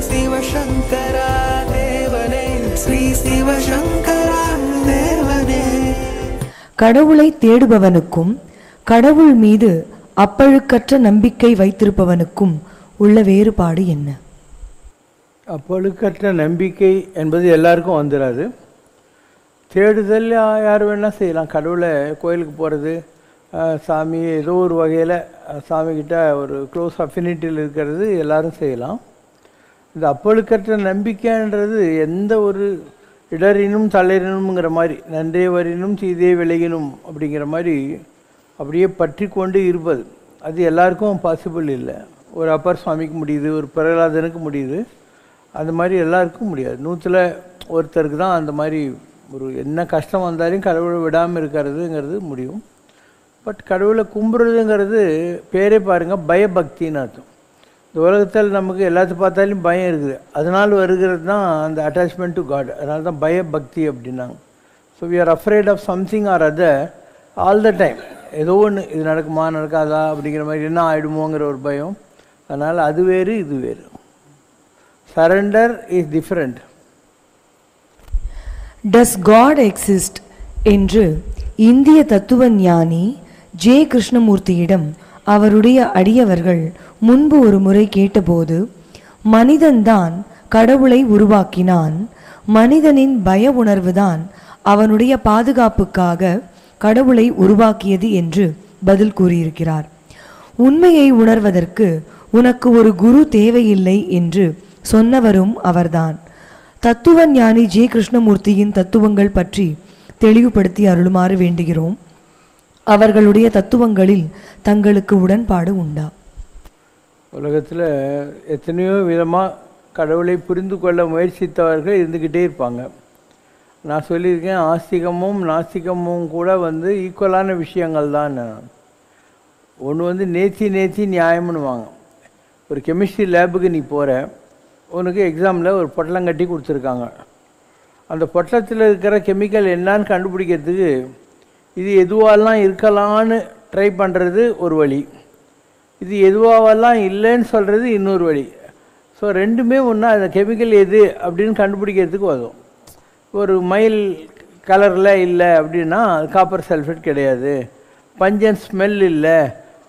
சிவசங்கரா தேவனே, ஸ்ரீ சிவசங்கரா தேவனே. கடவுளை தேடுபவனுக்கும் கடவுள் மீது அப்பழுக்கற்ற நம்பிக்கை வைத்திருப்பவனுக்கும் உள்ள வேறுபாடு என்ன? அப்பழுக்கற்ற நம்பிக்கை என்பது எல்லாருக்கும் வந்துடாது. தேடுதல் யார் வேணால் செய்யலாம். கடவுளை கோயிலுக்கு போகிறது, சாமி ஏதோ ஒரு வகையில் சாமிக்கிட்ட ஒரு க்ளோஸ் அஃபினிட்டியில் இருக்கிறது எல்லாரும் செய்யலாம். இந்த அப்பழுக்கற்ற நம்பிக்கைன்றது எந்த ஒரு இடரினும் தளரினும்ங்கிற மாதிரி, நன்றே வரினும் தீதே விலகினும் அப்படிங்கிற மாதிரி அப்படியே பற்றி கொண்டு இருப்பது, அது எல்லாருக்கும் பாசிபிள் இல்லை. ஒரு அப்பர் சுவாமிக்கு முடியுது, ஒரு பிரகலாதனுக்கு முடியுது, அந்த மாதிரி எல்லாருக்கும் முடியாது. 100ல் ஒருத்தருக்கு தான் அந்த மாதிரி ஒரு என்ன கஷ்டம் வந்தாலும் கடவுளை விடாமல் இருக்கிறதுங்கிறது முடியும். பட் கடவுளை கும்பிட்றதுங்கிறது பேரே பாருங்கள், பயபக்தின்னு அர்த்தம். இந்த உலகத்தில் நமக்கு எல்லாத்தையும் பார்த்தாலும் பயம் இருக்குது, அதனால் வருகிறது தான் அந்த அட்டாச்மெண்ட் டு காட். அதனால தான் பயபக்தி அப்படின்னாங்க. So we are afraid of something or other all the time. ஏதோ ஒன்று இது நடக்குமா நடக்காதா அப்படிங்கிற மாதிரி, என்ன ஆகிடுமோங்கிற ஒரு பயம். அதனால் அது வேறு இது வேறு. Surrender is different. Does God exist என்று இந்திய தத்துவ ஞானி ஜே கிருஷ்ணமூர்த்தியிடம் அவருடைய அடியவர்கள் முன்பு ஒரு முறை கேட்டபோது, மனிதன்தான் கடவுளை உருவாக்கினான், மனிதனின் பய உணர்வுதான் அவனுடைய பாதுகாப்புக்காக கடவுளை உருவாக்கியது என்று பதில் கூறியிருக்கிறார். உண்மையை உணர்வதற்கு உனக்கு ஒரு குரு தேவையில்லை என்று சொன்னவரும் அவர்தான். தத்துவ ஞானி ஜே கிருஷ்ணமூர்த்தியின் தத்துவங்கள் பற்றி தெளிவுபடுத்தி அருளுமாறு வேண்டுகிறோம். அவர்களுடைய தத்துவங்களில் தங்களுக்கு உடன்பாடு உண்டா? உலகத்தில் எத்தனையோ விதமாக கடவுளை புரிந்து கொள்ள முயற்சித்தவர்கள் இருந்துக்கிட்டே இருப்பாங்க. நான் சொல்லியிருக்கேன், ஆஸ்திகமும் நாஸ்திகமும் கூட ஈக்குவலான விஷயங்கள் தான். ஒன்று நேர்த்தி நியாயம்னுவாங்க. ஒரு கெமிஸ்ட்ரி லேபுக்கு நீ போகிற, உனக்கு எக்ஸாமில் ஒரு பொட்டலம் கட்டி கொடுத்துருக்காங்க. அந்த பொட்டலத்தில் இருக்கிற கெமிக்கல் என்னான்னு கண்டுபிடிக்கிறதுக்கு இது எதுவாகலாம் இருக்கலான்னு ட்ரை பண்ணுறது ஒரு வழி, இது எதுவாகலாம் இல்லைன்னு சொல்கிறது இன்னொரு வழி. ஸோ ரெண்டுமே ஒன்றா, அந்த கெமிக்கல் எது அப்படின்னு கண்டுபிடிக்கிறதுக்கு வரும். ஒரு மைல் கலரில் இல்லை அப்படின்னா காப்பர் சல்ஃபேட் கிடையாது. பஞ்சன் ஸ்மெல் இல்லை,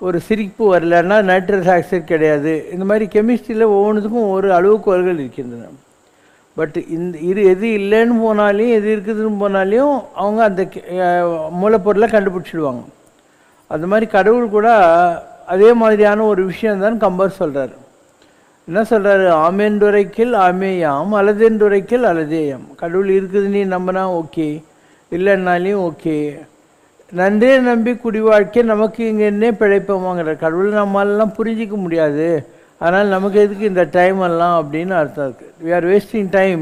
ஒரு சிரிப்பு வரலன்னா நைட்ரஸ் ஆக்சைடு கிடையாது. இந்த மாதிரி கெமிஸ்ட்ரியில் ஒவ்வொன்றுத்துக்கும் ஒரு அளவுக்கோல்கள் இருக்கின்றன. பட் எது இல்லைன்னு போனாலையும் எது இருக்குதுன்னு போனாலையும் அவங்க அந்த மூலப்பொருளை கண்டுபிடிச்சிடுவாங்க. அது மாதிரி கடவுள் கூட அதே மாதிரியான ஒரு விஷயம்தான் கம்பர் சொல்கிறார். என்ன சொல்கிறாரு? ஆமேன்றுரைக்கில் ஆமேயாம், அலதென்றுரைக்கில் அலதேயாம். கடவுள் இருக்குது நீ நம்பினா ஓகே, இல்லைன்னாலையும் ஓகே. நன்றே நம்பி குடி வாழ்க்கை நமக்கு இங்கே என்ன பிழைப்போமாங்கிற. கடவுள் நம்மளாலாம் புரிஞ்சிக்க முடியாது, அதனால் நமக்கு எதுக்கு இந்த டைம் எல்லாம் அப்படின்னு அர்த்தம் இருக்குது. We are wasting time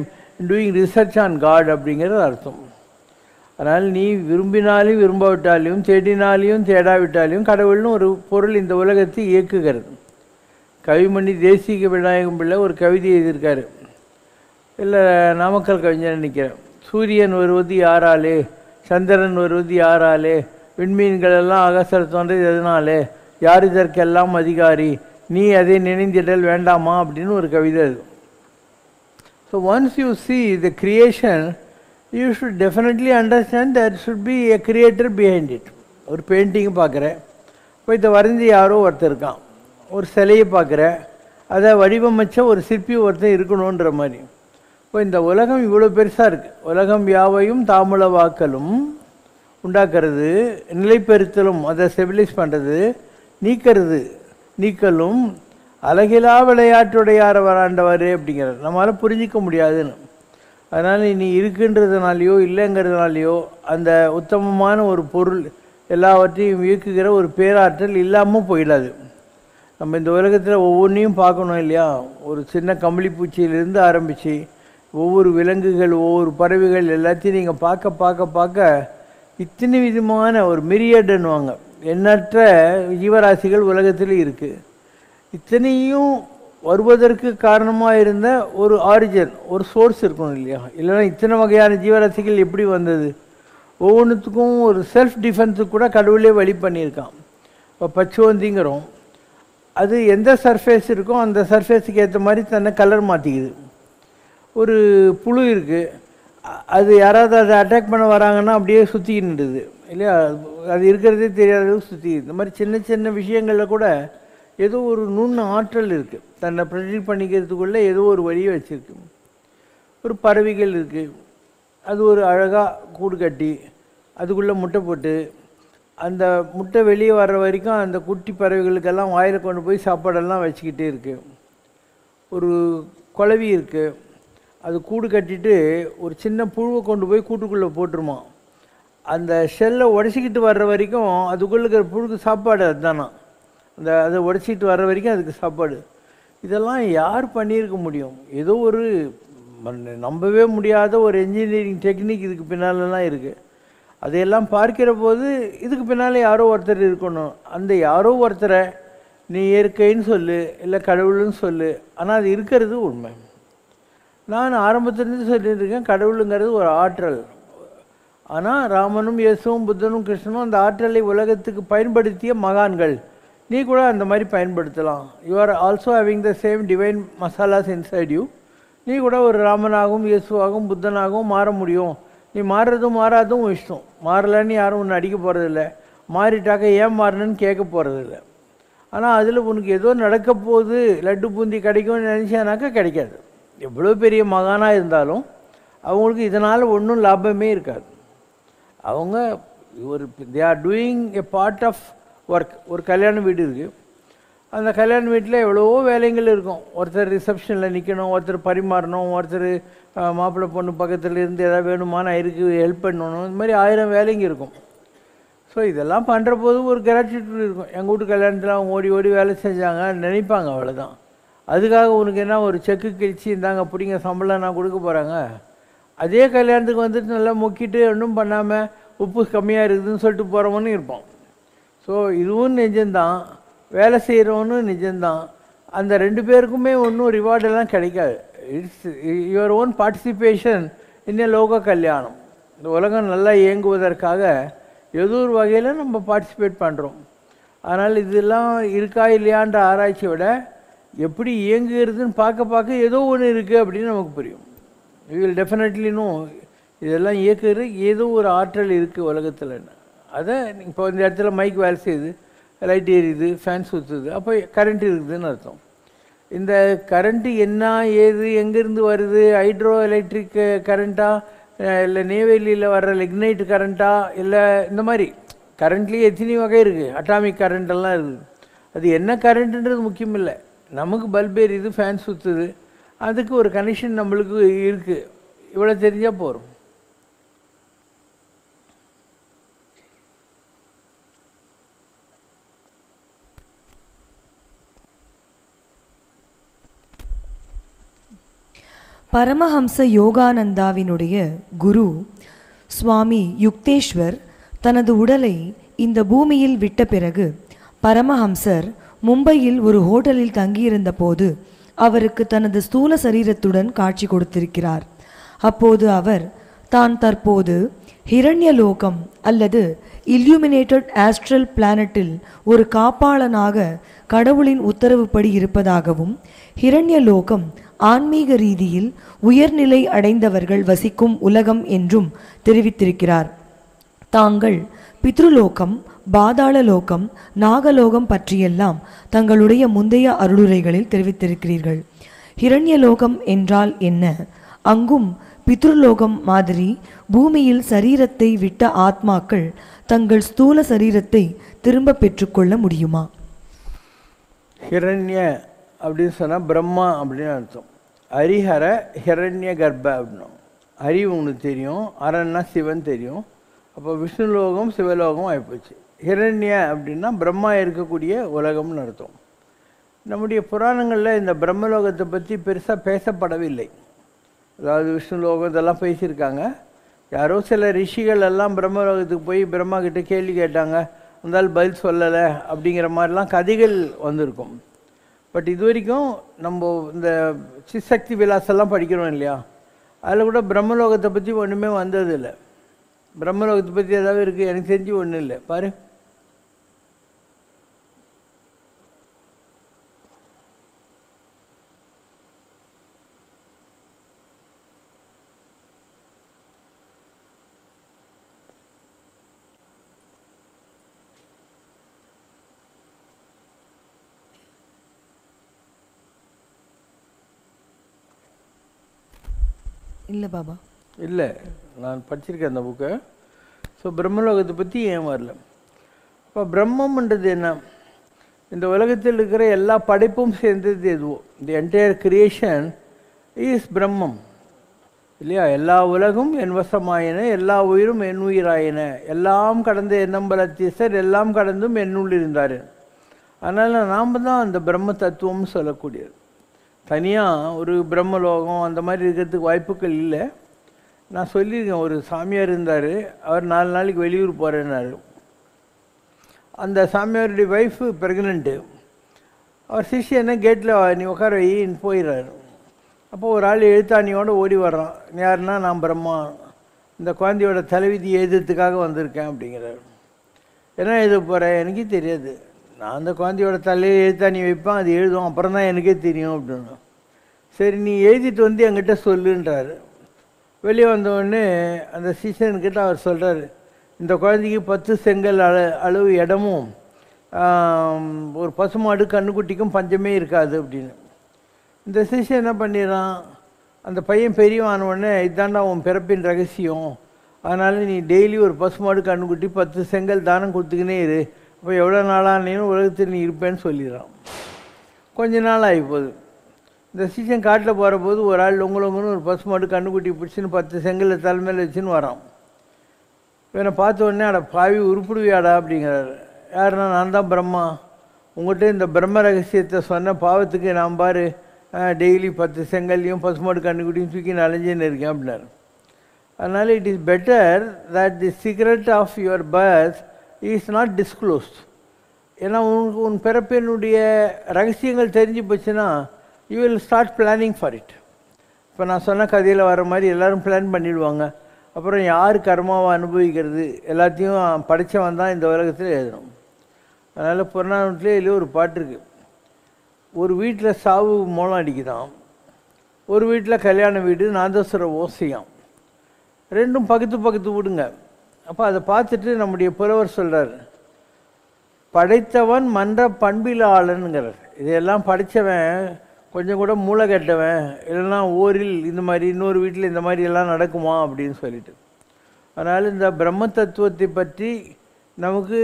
doing research on God அப்படிங்கிறது அர்த்தம். அதனால் நீ விரும்பினாலும் விரும்பாவிட்டாலையும் தேடினாலையும் தேடாவிட்டாலையும் கடவுள்னு ஒரு பொருள் இந்த உலகத்தை இயக்குகிறது. கவிமணி தேசிக விநாயகம் பிள்ளை ஒரு கவிதை எழுதியிருக்காரு, இல்லை நாமக்கல் கவிஞர் நினைக்கிறேன். சூரியன் வருவது யாராலே, சந்திரன் வருவது யாராலே, விண்மீன்கள் எல்லாம் அகசல் தோன்றது எதனாலே, யார் இதற்கெல்லாம் அதிகாரி, நீ அதை நினைந்திடல் வேண்டாமா அப்படின்னு ஒரு கவிதை அது. So once you see the creation, you should definitely understand that should be a creator behind it. ஒரு பெயிண்டிங் பார்க்குறேன், இப்போ இதை வரைஞ்சி யாரோ ஒருத்தர் இருக்கான். ஒரு சிலையை பார்க்குற, அதை வடிவமைச்ச ஒரு சிற்பி ஒருத்தர் இருக்கணுன்ற மாதிரி. இப்போ இந்த உலகம் இவ்வளோ பெருசாக இருக்குது. உலகம் யாவையும் தாமுல வாக்கலும் உண்டாக்குறது, நிலைப்பெறுத்தலும் அதை ஸ்டெபிலைஸ் பண்ணுறது, நீக்கலும் அழகிலா விளையாட்டுடையார வராண்டவர் அப்படிங்கிறது நம்மளால் புரிஞ்சிக்க முடியாதுன்னு. அதனால் நீ இருக்குன்றதுனாலையோ இல்லைங்கிறதுனாலையோ அந்த உத்தமமான ஒரு பொருள் எல்லாவற்றையும் இயக்குகிற ஒரு பேராற்றல் இல்லாமல் போயிடாது. நம்ம இந்த உலகத்தில் ஒவ்வொன்றையும் பார்க்கணும் இல்லையா? ஒரு சின்ன கம்பளி பூச்சியிலிருந்து ஆரம்பித்து ஒவ்வொரு விலங்குகள், ஒவ்வொரு பறவைகள் எல்லாத்தையும் நீங்கள் பார்க்க இத்தனை விதமான ஒரு மிரியடுன்னுவாங்க, எண்ணற்ற ஜீவராசிகள் உலகத்தில் இருக்குது. இத்தனையும் வருவதற்கு காரணமாக இருந்த ஒரு ஆரிஜின், ஒரு சோர்ஸ் இருக்கணும் இல்லையா? இல்லைன்னா இத்தனை வகையான ஜீவராசிகள் எப்படி வந்தது? ஒவ்வொன்றுத்துக்கும் ஒரு செல்ஃப் டிஃபென்ஸுக்கு கூட கடவுளே வழி பண்ணியிருக்கான். இப்போ பச்சோந்திங்கிறோம், அது எந்த சர்ஃபேஸ் இருக்கோ அந்த சர்ஃபேஸுக்கு ஏற்ற மாதிரி தன்னை கலர் மாற்றிக்குது. ஒரு புழு இருக்குது, அது யாராவது அதை அட்டாக் பண்ண வராங்கன்னா அப்படியே சுற்றிக்கின்னுடுது இல்லையா, அது இருக்கிறதே தெரியாத அளவுக்கு சுற்றிக்குது. இந்த மாதிரி சின்ன சின்ன விஷயங்களில் கூட ஏதோ ஒரு நுண் ஆற்றல் இருக்குது, தன்னை ப்ரொடெக்ட் பண்ணிக்கிறதுக்குள்ளே ஏதோ ஒரு வழியை வச்சுருக்கு. ஒரு பறவைகள் இருக்குது, அது ஒரு அழகாக கூடு கட்டி அதுக்குள்ளே முட்டை போட்டு அந்த முட்டை வெளியே வர்ற வரைக்கும் அந்த குட்டி பறவைகளுக்கெல்லாம் வாயில் கொண்டு போய் சாப்பாடெல்லாம் வச்சுக்கிட்டே இருக்குது. ஒரு குளவி இருக்குது, அது கூடு கட்டிட்டு ஒரு சின்ன புழுவை கொண்டு போய் கூட்டுக்குள்ளே போட்டுருமா. அந்த ஷெல்லை உடச்சிக்கிட்டு வர்ற வரைக்கும் அதுக்குள்ளே இருக்கிற புழுக்கு சாப்பாடு அதுதானா, அதை உடச்சிக்கிட்டு வர்ற வரைக்கும் அதுக்கு சாப்பாடு. இதெல்லாம் யார் பண்ணியிருக்க முடியும்? ஏதோ ஒரு நம்பவே முடியாத ஒரு என்ஜினியரிங் டெக்னிக் இதுக்கு பின்னாலெலாம் இருக்குது. அதையெல்லாம் பார்க்கிற போது இதுக்கு பின்னால் யாரோ ஒருத்தர் இருக்கணும். அந்த யாரோ ஒருத்தரை நீ இயற்கைன்னு சொல்லு, இல்லை கடவுள்னு சொல்லு, ஆனால் அது இருக்கிறது உண்மை. நான் ஆரம்பத்துலேருந்து சொல்லியிருக்கேன், கடவுளுங்கிறது ஒரு ஆற்றல். ஆனால் ராமனும் இயேசுவும் புத்தனும் கிருஷ்ணனும் அந்த ஆற்றலை உலகத்துக்கு பயன்படுத்திய மகான்கள். நீ கூட அந்த மாதிரி பயன்படுத்தலாம். You are also having the same divine masalas inside you. நீ கூட ஒரு ராமனாகவும் இயேசுவாகவும் புத்தனாகவும் மாற முடியும். நீ மாறுறதும் மாறாதும் இஷ்டம். மாறலன்னு யாரும் ஒன்று அடிக்க போகிறதில்ல, மாறிட்டாக்க ஏன் மாறணுன்னு கேட்க போகிறதில்ல. ஆனால் அதில் உனக்கு ஏதோ நடக்க போகுது, லட்டு பூந்தி கிடைக்கும்னு நினச்சானாக்கா கிடைக்காது. எவ்வளோ பெரிய மகானாக இருந்தாலும் அவங்களுக்கு இதனால் ஒன்றும் லாபமே இருக்காது. அவங்க ஒரு they are doing a part of work. ஒரு கல்யாண வீடு இருக்குது, அந்த கல்யாண வீட்டில் எவ்வளவோ வேலைகள் இருக்கும். ஒருத்தர் ரிசப்ஷனில் நிற்கணும், ஒருத்தர் பரிமாறணும், ஒருத்தர் மாப்பிள்ளை பொண்ணு பக்கத்தில் இருந்து எதாவது வேணுமா நான் இருக்குது ஹெல்ப் பண்ணணும், இந்த மாதிரி 1000 வேலைங்க இருக்கும். ஸோ இதெல்லாம் பண்ணுற போது ஒரு கிராட்டிடியூட் இருக்கும். எங்கள் வீட்டு கல்யாணத்தில் அவங்க ஓடி ஓடி வேலை செஞ்சாங்க நினைப்பாங்க, அவ்வளோதான். அதுக்காக உனக்கு என்ன ஒரு செக்கு கிழிச்சு இருந்தாங்க பிடிங்க சம்பளம் நான் கொடுக்க போகிறாங்க. அதே கல்யாணத்துக்கு வந்துட்டு நல்லா முக்கிட்டு ஒன்றும் பண்ணாமல் உப்பு கம்மியாக இருக்குதுன்னு சொல்லிட்டு போகிறவனும் இருப்பான். ஸோ இதுவும் நிஜம்தான், வேலை செய்கிறவனும் நிஜம்தான். அந்த 2 பேருக்குமே ஒன்றும் ரிவார்டெல்லாம் கிடைக்காது. இட்ஸ் யுவர் ஓன் பார்ட்டிசிபேஷன் இன்னும் லோக கல்யாணம். இந்த உலகம் நல்லா இயங்குவதற்காக ஏதோ ஒரு வகையில் நம்ம பார்ட்டிசிபேட் பண்ணுறோம். அதனால் இதெல்லாம் இருக்கா இல்லையான்ற ஆராய்ச்சியை விட எப்படி இயங்குகிறதுன்னு பார்க்க பார்க்க ஏதோ ஒன்று இருக்குது அப்படின்னு நமக்கு புரியும். யூ வில் டெஃபினெட்லி நோ இதெல்லாம் இயக்குறது ஏதோ ஒரு ஆற்றல் இருக்குது உலகத்தில். அதை இப்போ இந்த இடத்துல மைக் வேலை செய்யுது, லைட் எரியுது, ஃபேன் சுற்றுது, அப்போ கரண்ட் இருக்குதுன்னு அர்த்தம். இந்த கரண்ட்டு என்ன ஏது எங்கேருந்து வருது, ஹைட்ரோ எலக்ட்ரிக் கரண்ட்டா இல்லை நெய்வேலியில் வர்ற லிக்னைட் கரண்ட்டா இல்லை இந்த மாதிரி கரண்ட்லேயே எத்தனை வகை இருக்குது, அட்டாமிக் கரண்ட்டெல்லாம் இருக்குது. அது என்ன கரண்ட்டுன்றது முக்கியம் இல்லை, நமக்கு பல்ப் எரியுது ஃபேன் சுற்றுது, அதுக்கு ஒரு கனெக்ஷன் நம்மளுக்கு இருக்குது, இவ்வளோ தெரிஞ்சால் போகிறோம். பரமஹம்ச யோகானந்தாவினுடைய குரு சுவாமி யுக்தேஸ்வர் தனது உடலை இந்த பூமியில் விட்ட பிறகு பரமஹம்சர் மும்பையில் ஒரு ஹோட்டலில் தங்கியிருந்த போது அவருக்கு தனது ஸ்தூல சரீரத்துடன் காட்சி கொடுத்திருக்கிறார். அப்போது அவர் தான் தற்போது ஹிரண்யலோகம் அல்லது இல்லுமினேட்டட் ஆஸ்ட்ரல் பிளானட்டில் ஒரு காப்பாளனாக கடவுளின் உத்தரவுப்படி இருப்பதாகவும், ஹிரண்யலோகம் ஆன்மீக ரீதியில் உயர்நிலை அடைந்தவர்கள் வசிக்கும் உலகம் என்றும் தெரிவித்திருக்கிறார். தாங்கள் பித்ருலோகம், பாதாள லோகம், நாகலோகம் பற்றியெல்லாம் தங்களுடைய முந்தைய அருளுரைகளில் தெரிவித்திருக்கிறீர்கள். ஹிரண்யலோகம் என்றால் என்ன? அங்கும் பித்ருலோகம் மாதிரி பூமியில் சரீரத்தை விட்ட ஆத்மாக்கள் தங்கள் ஸ்தூல சரீரத்தை திரும்ப பெற்றுக்கொள்ள முடியுமா? ஹிரண்ய அப்படின்னு சொன்னால் பிரம்மா அப்படின்னு அர்த்தம். ஹரிஹர ஹிரண்ய கர்ப்ப அப்படின்னா, ஹரி உங்களுக்கு தெரியும், அரன்னா சிவன் தெரியும், அப்போ விஷ்ணுலோகம் சிவலோகம் ஆகிப்போச்சு. ஹிரண்ய அப்படின்னா பிரம்மா இருக்கக்கூடிய உலகம்னு அர்த்தம். நம்முடைய புராணங்களில் இந்த பிரம்மலோகத்தை பற்றி பெருசாக பேசப்படவில்லை. அதாவது விஷ்ணுலோகம் இதெல்லாம் பேசியிருக்காங்க. யாரோ சில ரிஷிகள் எல்லாம் பிரம்மலோகத்துக்கு போய் பிரம்மா கிட்ட கேள்வி கேட்டாங்க, இருந்தாலும் பதில் சொல்லலை அப்படிங்கிற மாதிரிலாம் கதைகள் வந்திருக்கும். பட் இது வரைக்கும் நம்ம இந்த சிசக்தி விலாசெல்லாம் படிக்கிறோம் இல்லையா, அதில் கூட பிரம்மலோகத்தை பற்றி ஒன்றுமே வந்ததில்லை. பிரம்மலோகத்தை பற்றி ஏதாவது இருக்குது? எனக்கு தெரிஞ்சு ஒன்றும் இல்லை. பாரு, இல்லை பாபா. இல்லை, நான் படிச்சிருக்கேன் அந்த புக்கை. ஸோ பிரம்மலோகத்தை பற்றி ஏன் வரல? இப்போ பிரம்மம்ன்றது என்ன? இந்த உலகத்தில் இருக்கிற எல்லா படைப்பும் சேர்ந்தது எதுவோ, தி என்டையர் கிரியேஷன் இஸ் பிரம்மம் இல்லையா? எல்லா உலகும் என் வசமாயின, எல்லா உயிரும் என் உயிராயின, எல்லாம் கடந்த என்னம்பலத்தீசர், எல்லாம் கடந்தும் என்னுள் இருந்தார். அதனால் நாம் தான் அந்த பிரம்ம தத்துவம்னு சொல்லக்கூடியது. தனியாக ஒரு பிரம்மலோகம் அந்த மாதிரி இருக்கிறதுக்கு வாய்ப்புகள் இல்லை. நான் சொல்லியிருக்கேன், ஒரு சாமியார் இருந்தார், அவர் 4 நாளைக்கு வெளியூர் போகிறேன்னாரு. அந்த சாமியாருடைய ஒய்ஃபு ப்ரெக்னென்ட்டு. அவர் சிஷ்யனை கேட்டில் நீ உட்கார வைன்னு போயிடுறாரு. அப்போ ஒரு ஆள் எழுத்தாணியோடு ஓடி வர்றான். யாருன்னா, நான் பிரம்மா, இந்த குழந்தையோட தலைவிதி எழுதுறதுக்காக வந்திருக்கேன் அப்படிங்கிறார். என்ன எழுத போகிறேன்? எனக்கே தெரியாது, நான் அந்த குழந்தையோட தலையை எழுத்தாணி வைப்பேன், அது எழுதும், அப்புறம் தான் எனக்கே தெரியும் அப்படின்னு. சரி, நீ எழுதிட்டு வந்து என்கிட்ட சொல்லுன்றாரு. வெளியே வந்தவுடனே அந்த சிஷ்யன்கிட்ட அவர் சொல்கிறார், இந்த குழந்தைக்கு 10 செங்கல் அளவு இடமும் ஒரு பசுமாடு கண்ணுக்குட்டிக்கும் பஞ்சமே இருக்காது அப்படின்னு. இந்த சிஷ்யன் என்ன பண்ணிடுறான், அந்த பையன் பெரியவானவுடனே இதாண்டா உன் பிறப்பின் ரகசியம், அதனால் நீ டெய்லி ஒரு பசுமாடு கண்ணுக்குட்டி 10 செங்கல் தானம் கொடுத்துக்கினே இரு, அப்போ எவ்வளோ நாளானேன்னு உலகத்தில் நீ இருப்பேன்னு சொல்லிடுறான். கொஞ்ச நாள் ஆகி போகுது. இந்த சிஷ்யன் காட்டில் போகிற போது ஒரு ஆள் லொங்குன்னு ஒரு பசுமாடு கண்ணுக்குட்டி பிடிச்சின்னு 10 செங்கலை தலைமையில் வச்சுன்னு வரான். இவனை பார்த்த உடனே, அட பாவி உருப்பிடுவியாடா அப்படிங்கிறாரு. யாருன்னா, நான் தான் பிரம்மா, உங்கள்கிட்ட இந்த பிரம்ம ரகசியத்தை சொன்ன பாவத்துக்கு நான் பாரு டெய்லி 10 செங்கல்லையும் பசுமாடு கண்ணுக்குட்டியும் தூக்கி நனைஞ்சுன்னு இருக்கேன் அப்படின்னாரு. அதனால் it is better that the secret of your birth is not disclosed. ஏன்னா உன் பிறப்பினுடைய ரகசியங்கள் தெரிஞ்சு போச்சுன்னா you will start planning for it. இப்போ நான் சொன்ன கதையில் வர மாதிரி எல்லோரும் பிளான் பண்ணிடுவாங்க. அப்புறம் யார் கர்மாவை அனுபவிக்கிறது எல்லாத்தையும் படித்தவன் தான் இந்த உலகத்தில் எழுதணும். அதனால் புறநானூற்றிலே இல்லையே ஒரு பாட்டு இருக்குது, ஒரு வீட்டில் சாவு மூலம் அடிக்குதான், ஒரு வீட்டில் கல்யாண வீடு நாதஸ்வர ஓசையாம், ரெண்டும் பக்கத்து வீடுங்க. அப்போ அதை பார்த்துட்டு நம்முடைய புலவர் சொல்கிறார், படைத்தவன் மன்ற பண்பிலாளனுங்கிறார். இதையெல்லாம் படித்தவன் கொஞ்சம் கூட மூளை கட்டவன், இல்லைன்னா ஊரில் இந்த மாதிரி இன்னொரு வீட்டில் இந்த மாதிரி எல்லாம் நடக்குமா அப்படின்னு சொல்லிட்டு. அதனால் இந்த பிரம்ம தத்துவத்தை பற்றி நமக்கு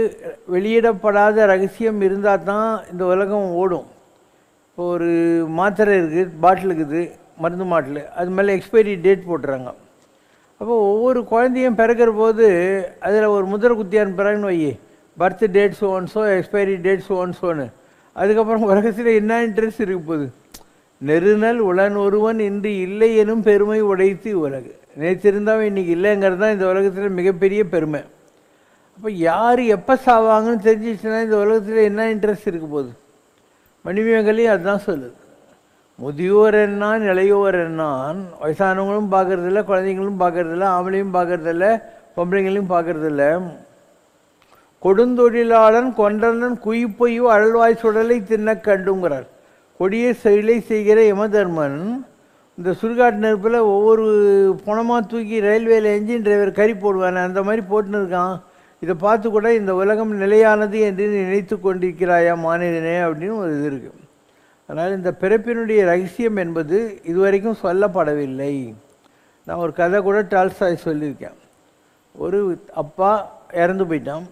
வெளியிடப்படாத ரகசியம் இருந்தால் தான் இந்த உலகம் ஓடும். இப்போ ஒரு மாத்திரை இருக்குது, பாட்டில் இருக்குது, மருந்து மாட்டில், அது மேலே எக்ஸ்பைரி டேட் போட்டுறாங்க. அப்போ ஒவ்வொரு குழந்தையும் பிறக்கிற போது அதில் ஒரு முதிரை குத்தி அனுப்புகிறாங்கன்னு வையே, பர்த் டேட் சோன்ஸோ எக்ஸ்பைரி டேட் சோன்ஸோன்னு. அதுக்கப்புறம் உலகத்தில் என்ன இன்ட்ரெஸ்ட் இருக்க போகுது? நெருநல் உளன் ஒருவன் இன்று இல்லை எனும் பெருமை உடைத்து உலகு. நேற்றிருந்தவன் இன்றைக்கி இல்லைங்கிறது தான் இந்த உலகத்தில் மிகப்பெரிய பெருமை. அப்போ யார் எப்போ சாவாங்கன்னு தெரிஞ்சிச்சுன்னா இந்த உலகத்தில் என்ன இன்ட்ரெஸ்ட் இருக்க போகுது? மணிமேகலையும் அதுதான் சொல்லுது, முதியோர் என்னான் இளையோர் என்னான், வயசானவங்களும் பார்க்குறதில்ல, குழந்தைங்களும் பார்க்குறதில்ல, ஆம்பளையும் பார்க்குறதில்ல, பொம்பளைங்களையும் பார்க்குறதில்ல, கொடுந்தொழிலாளன் கொன்றனன் குயிப்பொய்யோ அழல்வாய் சுடலை தின்ன கண்டுங்கிறார். கொடிய செயலை செய்கிற யமதர்மன் இந்த சுடுகாட்டு நெருப்பில் ஒவ்வொரு பணமாக தூக்கி ரயில்வேயில் என்ஜின் டிரைவர் கறி போடுவானே அந்த மாதிரி போட்டுன்னு இருக்கான். இதை பார்த்து கூட இந்த உலகம் நிலையானது என்று நினைத்து கொண்டிருக்கிறாயா மானிடனே அப்படின்னு ஒரு இது இருக்குது. அதனால் இந்த பிறப்பினுடைய ரகசியம் என்பது இதுவரைக்கும் சொல்லப்படவில்லை. நான் ஒரு கதை கூட டால்ஸ்டாய் சொல்லியிருக்கேன். ஒரு அப்பா இறந்து போயிட்டான்,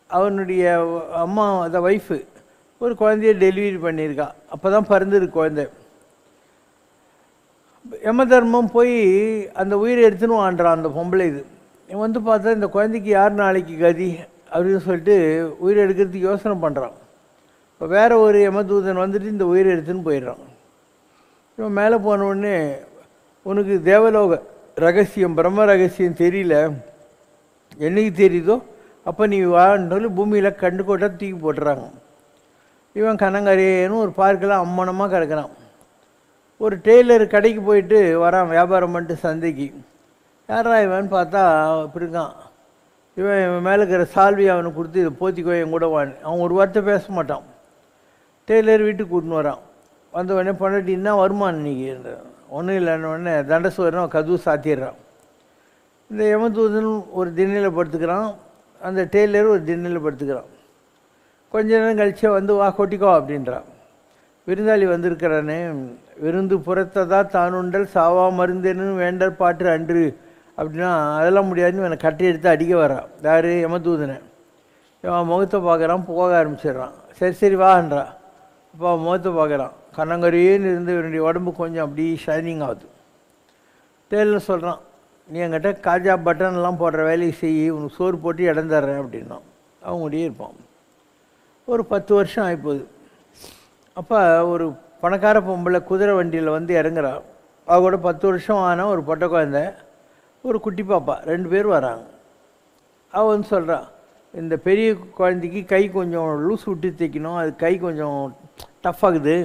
அவனுடைய அம்மா அந்த ஒய்ஃபு ஒரு குழந்தைய டெலிவரி பண்ணியிருக்கா. அப்போ தான் பிறந்திருக்கு குழந்தை. யமதர்மம் போய் அந்த உயிரை எடுத்துன்னு வாண்டான் அந்த பொம்பளை. இது இவன் வந்து பார்த்தா இந்த குழந்தைக்கு யார் நாளைக்கு கதி அப்படின்னு சொல்லிட்டு உயிரை எடுக்கிறதுக்கு யோசனை பண்ணுறான். இப்போ வேறு ஒரு யமதூதன் வந்துட்டு இந்த உயிரை எடுத்துன்னு போயிடுறான். இவன் மேலே போனவுடனே, உனக்கு தேவலோக ரகசியம் பிரம்ம ரகசியம் தெரியல, என்னைக்கு தெரியுதோ அப்போ நீ வான்னு சொல்லி பூமியில் கண்டு கொட்டா தூக்கி போட்டுறாங்க. இவன் கனங்கரையன்னு ஒரு பார்க்கில் அம்மனமாக கிடக்கிறான். ஒரு டெய்லர் கடைக்கு போயிட்டு வரான் வியாபாரம் பண்ணிட்டு சந்தைக்கு. யாரா இவன் பார்த்தா இப்படி இருக்கான். இவன் மேலே இருக்கிற சால்வி அவனுக்கு கொடுத்து இதை போத்திக்கோ என் கூட வான். அவன் ஒரு வார்த்தை பேச மாட்டான். டெய்லர் வீட்டுக்கு கூட்டின்னு வரான். வந்த உடனே பொண்டாட்டி என்ன வருமானம் இன்றைக்கி? ஒன்றும் இல்லைன்னு உடனே தண்டசோரன் கதவு சாத்திடுறான். இந்த யமதூதன் ஒரு திண்ணையில் படுத்துக்கிறான், அந்த டெய்லர் ஒரு திண்ணையில் படுத்துக்கிறான். கொஞ்ச நேரம் கழிச்சு வந்து வா கொட்டிக்கோ அப்படின்றான். விருந்தாளி வந்திருக்கிறானே விருந்து புறத்ததா தானுண்டல் சாவா மருந்தேன்னு வேண்டல் பாட்டு அன்று அப்படின்னா அதெல்லாம் முடியாதுன்னு என்னை கட்டி எடுத்து அடிக்க வரான். யார்? யமதூதனை. அவன் முகத்தை பார்க்குறான், போக ஆரம்பிச்சிடுறான். சரி சரி வான்றா. அப்போ அவன் முகத்தை பார்க்குறான், கண்ணங்கரையேன்னு இருந்து என்னுடைய உடம்பு கொஞ்சம் அப்படி ஷைனிங் ஆகுது. டெய்லர் சொல்கிறான், நீ என்கிட்ட காஜா பட்டன்லாம் போடுற வேலையை செய்யி, உனக்கு சோறு போட்டு இடம் தர்றேன் அப்படின்னா. அவன் முடியே இருப்பான். ஒரு 10 வருஷம் ஆகிப்போகுது. அப்போ ஒரு பணக்கார பொம்பளை குதிரை வண்டியில் வந்து இறங்குறா. அவளோட 10 வருஷம் ஆன ஒரு பொட்டை குழந்தை, ஒரு குட்டி பாப்பா, 2 பேர் வராங்க. அவள் வந்து சொல்கிறான், இந்த பெரிய குழந்தைக்கு கை கொஞ்சம் லூஸ் விட்டு தைக்கணும், அது கை கொஞ்சம் டஃப் ஆகுது,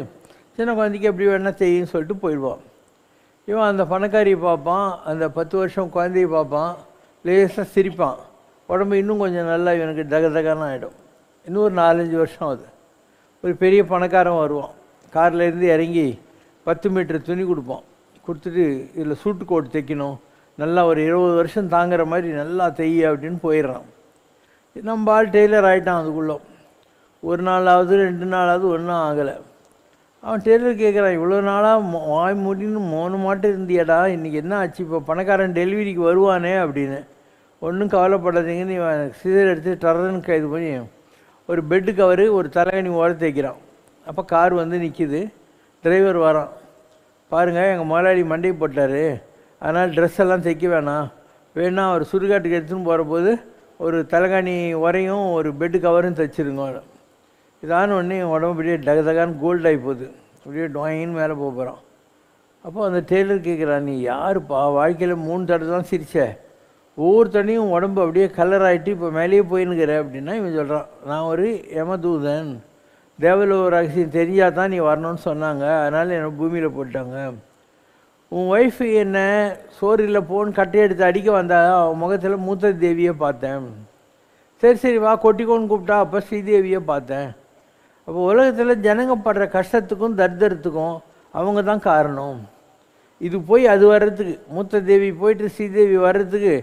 சின்ன குழந்தைக்கு எப்படி வேணால் செய்யுன்னு சொல்லிட்டு போயிடுவான். இவன் அந்த பணக்காரியை பார்ப்பான், அந்த 10 வருஷம் குழந்தையை பார்ப்பான், லேசாக சிரிப்பான். உடம்பு இன்னும் கொஞ்சம் நல்லா இவனுக்கு தகதகான ஆகிடும். இன்னும் ஒரு 4-5 வருஷம் ஆகுது. ஒரு பெரிய பணக்காரன் வருவான், கார்லேருந்து இறங்கி 10 மீட்டர் துணி கொடுப்பான். கொடுத்துட்டு இதில் சூட்டு கோட் தைக்கணும், நல்லா ஒரு 20 வருஷம் தாங்குற மாதிரி நல்லா தைய அப்படின்னு போயிடுறான். நம்ம ஆள் டெய்லர் ஆகிட்டான். அதுக்குள்ளே ஒரு நாளாவது 2 நாளாவது ஒன்றும் ஆகலை. அவன் டெய்லர் கேட்குறான், இவ்வளோ நாளாக வாய் மூடின்னு மௌனமாட்டம் இருந்தியாடா, இன்றைக்கி என்ன ஆச்சு? இப்போ பணக்காரன் டெலிவரிக்கு வருவானே அப்படின்னு. ஒன்றும் கவலைப்படாதீங்கன்னு இவன் சிசர் எடுத்து டர்றன்னு கைது பண்ணி ஒரு பெட்டு கவரு ஒரு தலைகணி ஓரத்தை வைக்கிறான். அப்போ கார் வந்து நிற்கிது. டிரைவர் வரான். பாருங்கள், எங்கள் முதலாளி மண்டை போட்டார், அதனால் ட்ரெஸ் எல்லாம் தைக்க வேணாம் அவர் சுடுகாட்டுக்கு எடுத்துன்னு போகிற போது ஒரு தலைகாணி உரையும் ஒரு பெட்டு கவரும் தைச்சிருங்க. இதான ஒன்று என் உடம்பு அப்படியே டகதகான்னு கோல்ட் ஆகி போகுது. அப்படியே டாயின்னு மேலே போகிறான். அப்போ அந்த டெய்லர் கேட்குறான், நீ யாருப்பா? வாழ்க்கையில் 3 தடவை தான் சிரிச்ச, ஒவ்வொரு தடையும் உடம்பு அப்படியே கலர் ஆகிட்டு இப்போ மேலேயே போயின்னுக்கிற அப்படின்னா இவன் சொல்கிறான், நான் ஒரு யமதூதன், தேவலோக ரகசியம் தெரிஞ்சால் தான் நீ வரணும்னு சொன்னாங்க, அதனால் என்னை பூமியில் போட்டாங்க. உன் ஒய்ஃபு என்ன சோறில் போன்னு கட்டை எடுத்து அடிக்க வந்தா, அவன் முகத்தில் மூத்த தேவியை பார்த்தேன். சரி சரி வா கொட்டிக்கோன்னு கூப்பிட்டா, அப்போ ஸ்ரீதேவியை பார்த்தேன். அப்போ உலகத்தில் ஜனங்க படுற கஷ்டத்துக்கும் தர்தரத்துக்கும் அவங்க தான் காரணம். இது போய் அது வர்றதுக்கு, மூத்த தேவி போயிட்டு ஸ்ரீதேவி வர்றதுக்கு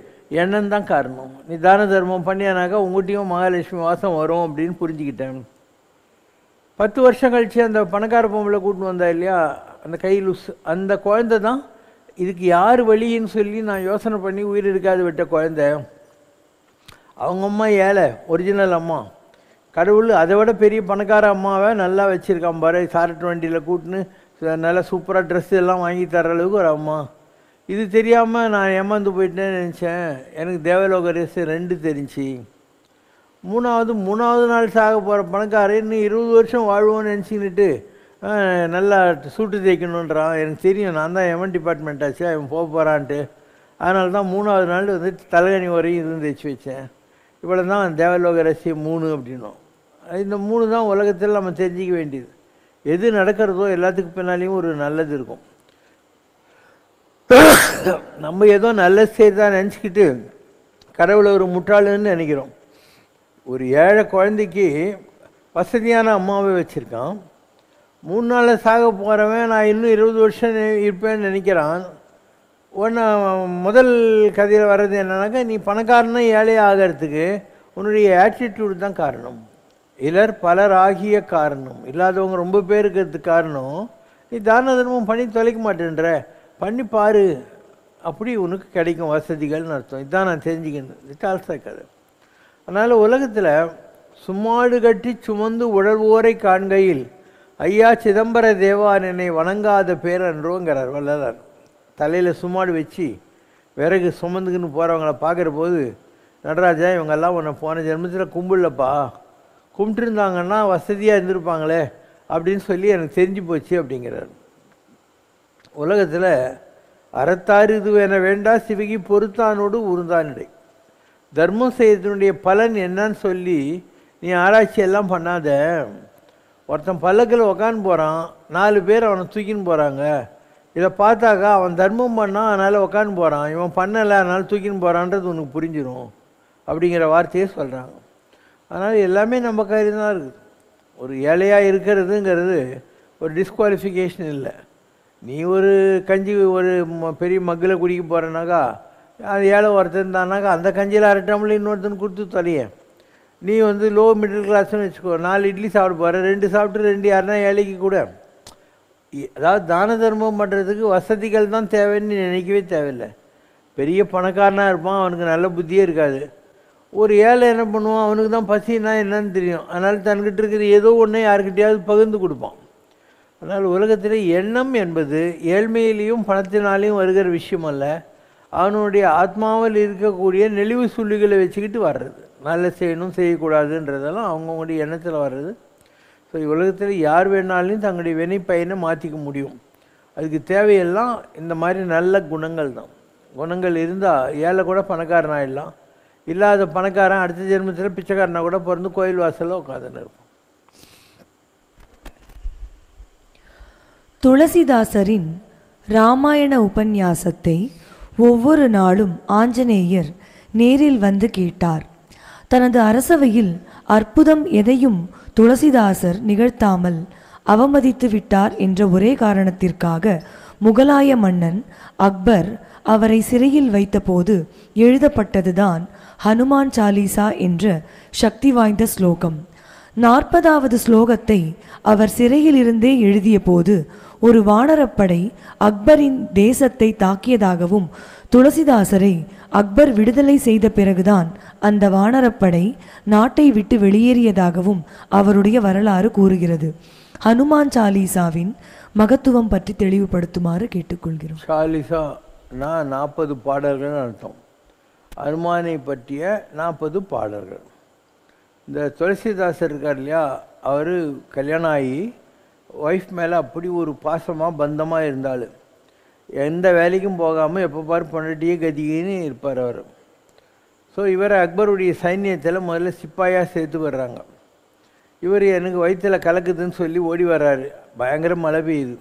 எண்ணம் தான் காரணம். நீ தான தர்மம் பண்ணியானாக்கா உங்கள்கிட்டையும் மகாலட்சுமி வாசம் வரும் அப்படின்னு புரிஞ்சுக்கிட்டேன். 10 வருஷம் கழித்து அந்த பணக்கார பொம்பளை கூட்டின்னு வந்தா இல்லையா, அந்த கையில் அந்த குழந்தை தான் இதுக்கு யார் வழின்னு சொல்லி நான் யோசனை பண்ணி உயிர் இருக்காது விட்ட குழந்தை. அவங்க அம்மா ஏழை, ஒரிஜினல் அம்மா. கடவுள் அதை விட பெரிய பணக்கார அம்மாவை நல்லா வச்சுருக்கான் பாரு, சாரட்டு வண்டியில் கூட்டின்னு நல்லா சூப்பராக ட்ரெஸ் எல்லாம் வாங்கி தர அளவுக்கு ஒரு அம்மா. இது தெரியாமல் நான் ஏமாந்து போயிட்டேன்னு நினச்சேன். எனக்கு தேவலோக ரேஸ் 2 தெரிஞ்சு. மூணாவது நாள் சாக போகிற பணக்காரன் இன்னும் 20 வருஷம் வாழ்வோன்னு நினச்சிக்கிட்டு நல்லா சூட்டு தைக்கணுன்றான். எனக்கு தெரியும், நான் தான் எமன் டிபார்ட்மெண்ட் ஆச்சு, அவன் போக போகிறான்ட்டு. அதனால தான் 3ஆவது நாள் வந்து தலைகணி வரையும் இருந்து தைச்சி வச்சேன். இவ்வளோ தான் தேவலோக ரகசியம் 3 அப்படின்னும். இந்த 3 தான் உலகத்தில் நம்ம தெரிஞ்சிக்க வேண்டியது. எது நடக்கிறதோ எல்லாத்துக்கு பின்னாலேயும் ஒரு நல்லது இருக்கும். நம்ம ஏதோ நல்லது செய்யதான் நினச்சிக்கிட்டு கடவுளை ஒரு முட்டாளுன்னு நினைக்கிறோம். ஒரு ஏழை குழந்தைக்கு வசதியான அம்மாவை வச்சுருக்கான். 3 நாளில் சாக போகிறவன் நான் இன்னும் 20 வருஷம் இருப்பேன்னு நினைக்கிறான். முதல் கதையில் வர்றது என்னன்னாக்கா, நீ பணக்காரனா ஏழை ஆகிறதுக்கு உன்னுடைய ஆட்டிடியூடு தான் காரணம். பலர் ஆகிய காரணம். இல்லாதவங்க ரொம்ப பேர் இருக்கிறதுக்கு காரணம் நீ தான தர்மம் பண்ணி தொலைக்க மாட்டேன்ற, பண்ணி பாரு, அப்படி உனக்கு கிடைக்கும் வசதிகள்னு அர்த்தம். இதுதான் நான் தெரிஞ்சுக்கணும். இது ஆல்சோ கதை. அதனால் உலகத்தில் சும்மாடு கட்டி சுமந்து உழல்வோரை காண்கையில் ஐயா சிதம்பர தேவான் என்னை வணங்காத பேரன்றோங்கிறார் வள்ளலார். தலையில் சும்மாடு வச்சு விறகு சுமந்துக்குன்னு போகிறவங்கள பார்க்குற போது, நடராஜா இவங்கெல்லாம் உன்னை போன ஜென்மத்தில் கும்பிடலப்பா, கும்பிட்டுருந்தாங்கன்னா வசதியாக இருந்திருப்பாங்களே அப்படின்னு சொல்லி எனக்கு தெரிஞ்சு போச்சு அப்படிங்கிறார். உலகத்தில் அறத்தாறு இது என வேண்டா சிவகி பொறுத்தானோடு உருந்தானிடை. தர்மம் செய்யறதுனுடைய பலன் என்னன்னு சொல்லி நீ ஆராய்ச்சி எல்லாம் பண்ணாத. ஒருத்தன் பல்லக்கில் உக்காந்து போகிறான், 4 பேர் அவனை தூக்கின்னு போகிறாங்க. இதை பார்த்தாக்கா அவன் தர்மம் பண்ணான், அதனால் உக்காந்து போகிறான், இவன் பண்ணலை அதனால் தூக்கின்னு போகிறான்றது உனக்கு புரிஞ்சிடும் அப்படிங்கிற வார்த்தையே சொல்கிறாங்க. அதனால் எல்லாமே நம்ம கையில் தான் இருக்குது. ஒரு ஏழையாக இருக்கிறதுங்கிறது ஒரு டிஸ்குவாலிஃபிகேஷன் இல்லை. நீ ஒரு கஞ்சி ஒரு பெரிய மக்கில் குடிக்க போகிறனாக்கா, அது ஏழை ஒருத்தர் இருந்தானாக்கா அந்த கஞ்சியில் அரட்டாமல் இன்னொருத்தன் கொடுத்து தொலைய. நீ வந்து லோ மிடில் கிளாஸ்ன்னு வச்சுக்கோ, 4 இட்லி சாப்பிட போகிற, 2 சாப்பிட்டு 2 யாருன்னா ஏழைக்கு கூட. அதாவது தான தர்மம் பண்ணுறதுக்கு வசதிகள் தான் தேவைன்னு நினைக்கவே தேவையில்லை. பெரிய பணக்காரனாக இருப்பான், அவனுக்கு நல்ல புத்தியே இருக்காது. ஒரு ஏழை என்ன பண்ணுவான், அவனுக்கு தான் பசின்னா என்னன்னு தெரியும். அதனால் தன்கிட்ட இருக்கிற ஏதோ ஒன்று யாருக்கிட்டையாவது பகிர்ந்து கொடுப்பான். அதனால் உலகத்தில் எண்ணம் என்பது ஏழ்மையிலையும் பணத்தினாலேயும் வருகிற விஷயம் அல்ல, அவனுடைய ஆத்மாவில் இருக்கக்கூடிய நெளிவு சுள்ளிகளை வச்சுக்கிட்டு வர்றது. நல்ல செய்யணும் செய்யக்கூடாதுன்றதெல்லாம் அவங்கவுங்களுடைய எண்ணத்தில் வர்றது. ஸோ உலகத்தில் யார் வேணாலும் தங்களுடைய வினை பயனை மாற்றிக்க முடியும். அதுக்கு தேவையெல்லாம் இந்த மாதிரி நல்ல குணங்கள் தான். குணங்கள் இருந்தால் ஏழை கூட பணக்காரன் ஆகிடலாம். இல்லாத பணக்காரன் அடுத்த ஜென்மத்தில் பிச்சைக்காரனாக கூட பிறந்து கோயில் வாசலில் உட்காந்துன்னு இருப்பான். துளசிதாசரின் ராமாயண உபன்யாசத்தை ஒவ்வொரு நாளும் ஆஞ்சநேயர் நேரில் வந்து கேட்டார். தனது அரசவையில் அற்புதம் எதையும் துளசிதாசர் நிகழ்த்தாமல் அவமதித்து விட்டார் என்ற ஒரே காரணத்திற்காக முகலாய மன்னன் அக்பர் அவரை சிறையில் வைத்தபோது எழுதப்பட்டதுதான் ஹனுமான் சாலிசா என்ற சக்தி வாய்ந்த ஸ்லோகம். 40வது ஸ்லோகத்தை அவர் சிறையிலிருந்தே எழுதிய போது ஒரு வானரப்படை அக்பரின் தேசத்தை தாக்கியதாகவும் துளசிதாசரை அக்பர் விடுதலை செய்த பிறகுதான் அந்த வானரப்படை நாட்டை விட்டு வெளியேறியதாகவும் அவருடைய வரலாறு கூறுகிறது. ஹனுமான் சாலிசாவின் மகத்துவம் பற்றி தெளிவுபடுத்துமாறு கேட்டுக்கொள்கிறோம். சாலிசானா 40 பாடல்கள் அர்த்தம். ஹனுமானை பற்றிய 40 பாடல்கள். இந்த துளசிதாசர் இருக்கார் இல்லையா, அவர் கல்யாணம் ஆகி ஒய்ஃப் மேலே அப்படி ஒரு பாசமாக பந்தமாக இருந்தாலும் எந்த வேலைக்கும் போகாமல் எப்போ பாரு பொண்டாட்டியே கதிகின்னு இருப்பார் அவர். ஸோ இவரை அக்பருடைய சைன்யத்தில் முதல்ல சிப்பாயாக சேர்த்து வர்றாங்க. இவர் எனக்கு வயிற்றில் கலக்குதுன்னு சொல்லி ஓடி வர்றாரு. பயங்கர மழை பெய்யுது.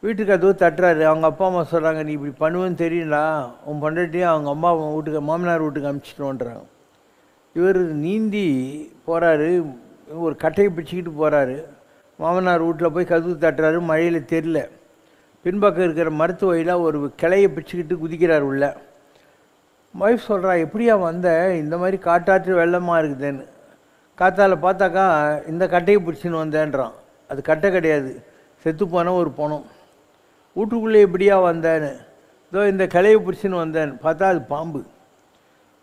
வீட்டுக்கு அதுவும் தட்டுறாரு. அவங்க அப்பா அம்மா சொல்கிறாங்க, நீ இப்படி பண்ணுவேன்னு தெரியலா, உன் பொண்டாட்டியும் அவங்க அம்மா வீட்டுக்கு மாமனார் வீட்டுக்கு அனுப்பிச்சிட்டோன்றாங்க. இவர் நீந்தி போகிறாரு, ஒரு கட்டையை பிடிச்சிக்கிட்டு போகிறாரு. மாமனார் வீட்டில் போய் கதவு தட்டுறாரு. மழையில் தெரியல. பின்பக்கம் இருக்கிற மருத்து வழியில் ஒரு கிளையை பிடிச்சிக்கிட்டு குதிக்கிறார் உள்ள. ஒய்ஃப் சொல்கிறா, எப்படியா வந்த, இந்த மாதிரி காட்டாற்று வெள்ளமாக இருக்குதுன்னு. காத்தால் பார்த்தாக்கா இந்த கட்டையை பிடிச்சின்னு வந்தேன்றான். அது கட்டை கிடையாது, செத்து போன ஒரு பணம். வீட்டுக்குள்ளே எப்படியா வந்தேன்னு, இதோ இந்த கிளையை பிடிச்சின்னு வந்தேன்னு பார்த்தா அது பாம்பு.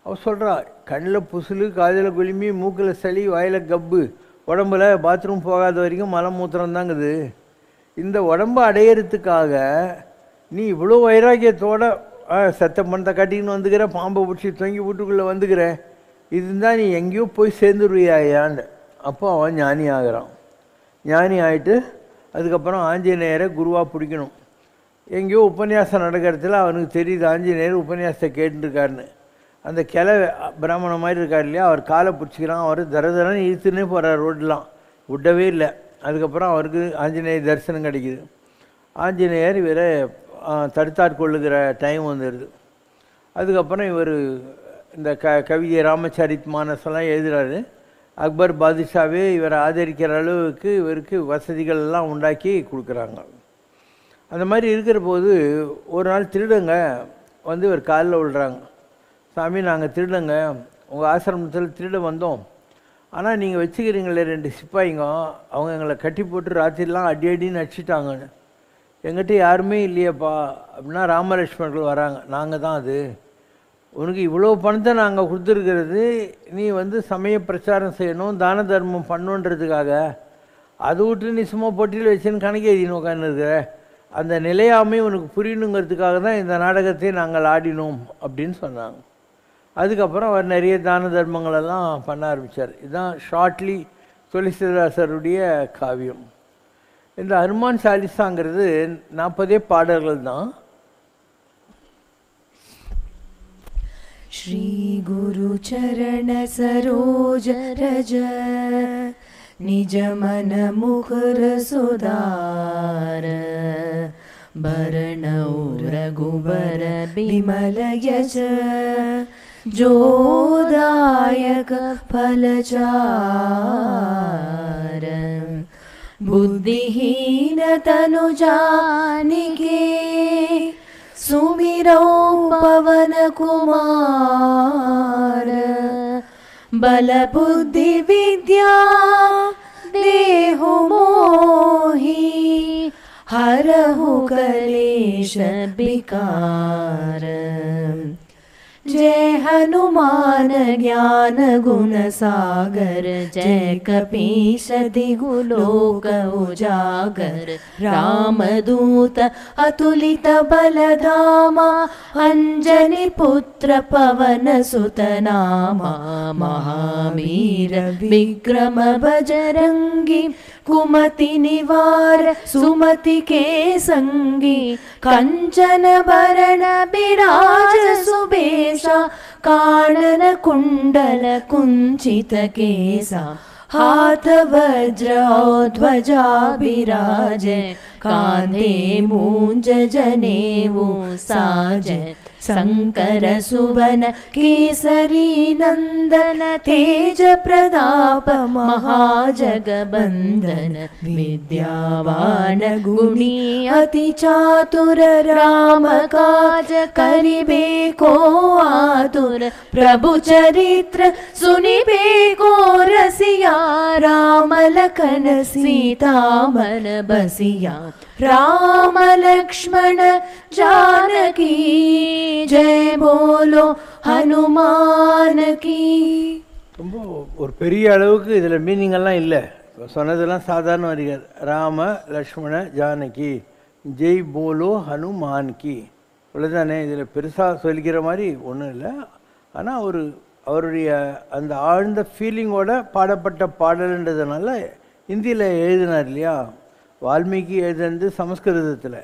அவள் சொல்கிறா, கண்ணில் புசுலு, காதில் குளிமி, மூக்கில் சளி, வாயில் கப்பு, உடம்புல பாத்ரூம் போகாத வரைக்கும் மலம் மூத்திரம் தாங்குது. இந்த உடம்பு அடையிறதுக்காக நீ இவ்வளோ வைராக்கியத்தோடு சத்த பணத்தை கட்டின்னு வந்துக்கிற, பாம்பை பிடிச்சி தொங்கி வீட்டுக்குள்ளே வந்துக்கிற, இதுதான் நீ எங்கேயோ போய் சேர்ந்துருவியாயான்னு. அப்போ அவன் ஞானி ஆகிறான். ஞானி ஆகிட்டு அதுக்கப்புறம் ஆஞ்சநேயரை குருவாக பிடிக்கணும். எங்கேயோ உபன்யாசம் நடக்கிறதுல அவனுக்கு தெரியுது ஆஞ்சநேயர் உபன்யாசத்தை கேட்டுருக்காருன்னு. அந்த கிளை பிராமண மாதிரி இருக்கார் இல்லையா, அவர் காலை பிடிச்சிக்கிறான். அவர் தரதரன்னு இழுத்துன்னே போகிறார், ரோடெலாம் விடவே இல்லை. அதுக்கப்புறம் அவருக்கு ஆஞ்சநேயர் தரிசனம் கிடைக்கிது. ஆஞ்சநேயர் இவரை தடுத்தாட்கொள்ளுகிற டைம் வந்துடுது. அதுக்கப்புறம் இவர் இந்த கவிதை ராமச்சரித் மானஸெல்லாம் எழுதுகிறாரு. அக்பர் பாதுஷாவே இவரை ஆதரிக்கிற அளவுக்கு இவருக்கு வசதிகள் எல்லாம் உண்டாக்கி கொடுக்குறாங்க. அந்த மாதிரி இருக்கிற போது ஒரு நாள் திருடங்க வந்து இவர் காலில் விழுறாங்க. சாமி, நாங்கள் திருடங்க, உங்கள் ஆசிரமத்தில் திருட வந்தோம். ஆனால் நீங்கள் வச்சுக்கிறீங்களே 2 சிப்பாயிங்க, அவங்க எங்களை கட்டி போட்டு ராத்திரிலாம் அடி அடின்னு அடிச்சிட்டாங்கன்னு. எங்கிட்ட யாருமே இல்லையப்பா அப்படின்னா ராமலட்சுமணர்கள் வராங்க. நாங்கள் தான் அது. உனக்கு இவ்வளோ பணத்தை நாங்கள் கொடுத்துருக்கிறது நீ வந்து சமய பிரச்சாரம் செய்யணும், தான தர்மம் பண்ணுன்றதுக்காக. அதை விட்டு நீ சும்மா பொட்டியில் வச்சுன்னு கணக்கு எழுதினு உட்காந்துருக்கிற. அந்த நிலையாமை உனக்கு புரியணுங்கிறதுக்காக தான் இந்த நாடகத்தை நாங்கள் ஆடினோம் அப்படின்னு சொன்னாங்க. அதுக்கப்புறம் அவர் நிறைய தான தர்மங்களெல்லாம் பண்ண ஆரம்பித்தார். இதுதான் ஷார்ட்லி துளசிதாசருடைய காவியம். இந்த ஹனுமான் சாலிசாங்கிறது 40 பாடல்கள் தான். ஸ்ரீ குரு சரண சரோஜ ரஜ நிஜ மன முகுர சுதார பரணௌ ரகுபர விமல யஜ जोदायक फलचार बुद्धिहीन तनु जानिके सुमिरौ पवन कुमार बल बुद्धि विद्या देहु मोहि हरहु कलेश विकार। जय हनुमान ज्ञान गुण सागर, जय कपीश तिहु लोक उजागर। रामदूत अतुलित बलधामा, अंजनी पुत्र पवन सुत नामा। महावीर विक्रम बजरंगी, कुमति निवार सुमति के संगी। कंचन बरण बिराज सुबेशा, कानन कुंडल कुंचित केसा। हाथ वज्र और ध्वजा बिराजे, कांधे मूंज जनेऊ साजे। शंकर सुवन केसरी नंदन, तेज प्रताप महाजगबंदन। विद्यावान गुणी अति चातुर, राम काज करिबे को आतुर। प्रभु चरित्र सुनिबे को रसिया, राम लखन सीता मन बसिया। राम लक्ष्मण जानकी, जय बोलो हनुमान की। ரொம்ப ஒரு பெரிய அளவுக்கு இதில் மீனிங் எல்லாம் இல்லை. சொன்னதெல்லாம் சாதாரண வரிகள். ராம லக்ஷ்மண ஜானகி, ஜெய் போலோ ஹனுமான் கி, இவ்வளோதானே. இதில் பெருசாக சொல்லிக்கிற மாதிரி ஒன்றும் இல்லை. ஆனால் அவருடைய அந்த ஆழ்ந்த ஃபீலிங்கோட பாடப்பட்ட பாடல்ன்றதுனால ஹிந்தியில் எழுதினார் இல்லையா. வால்மீகி எழுதுனது சமஸ்கிருதத்தில்,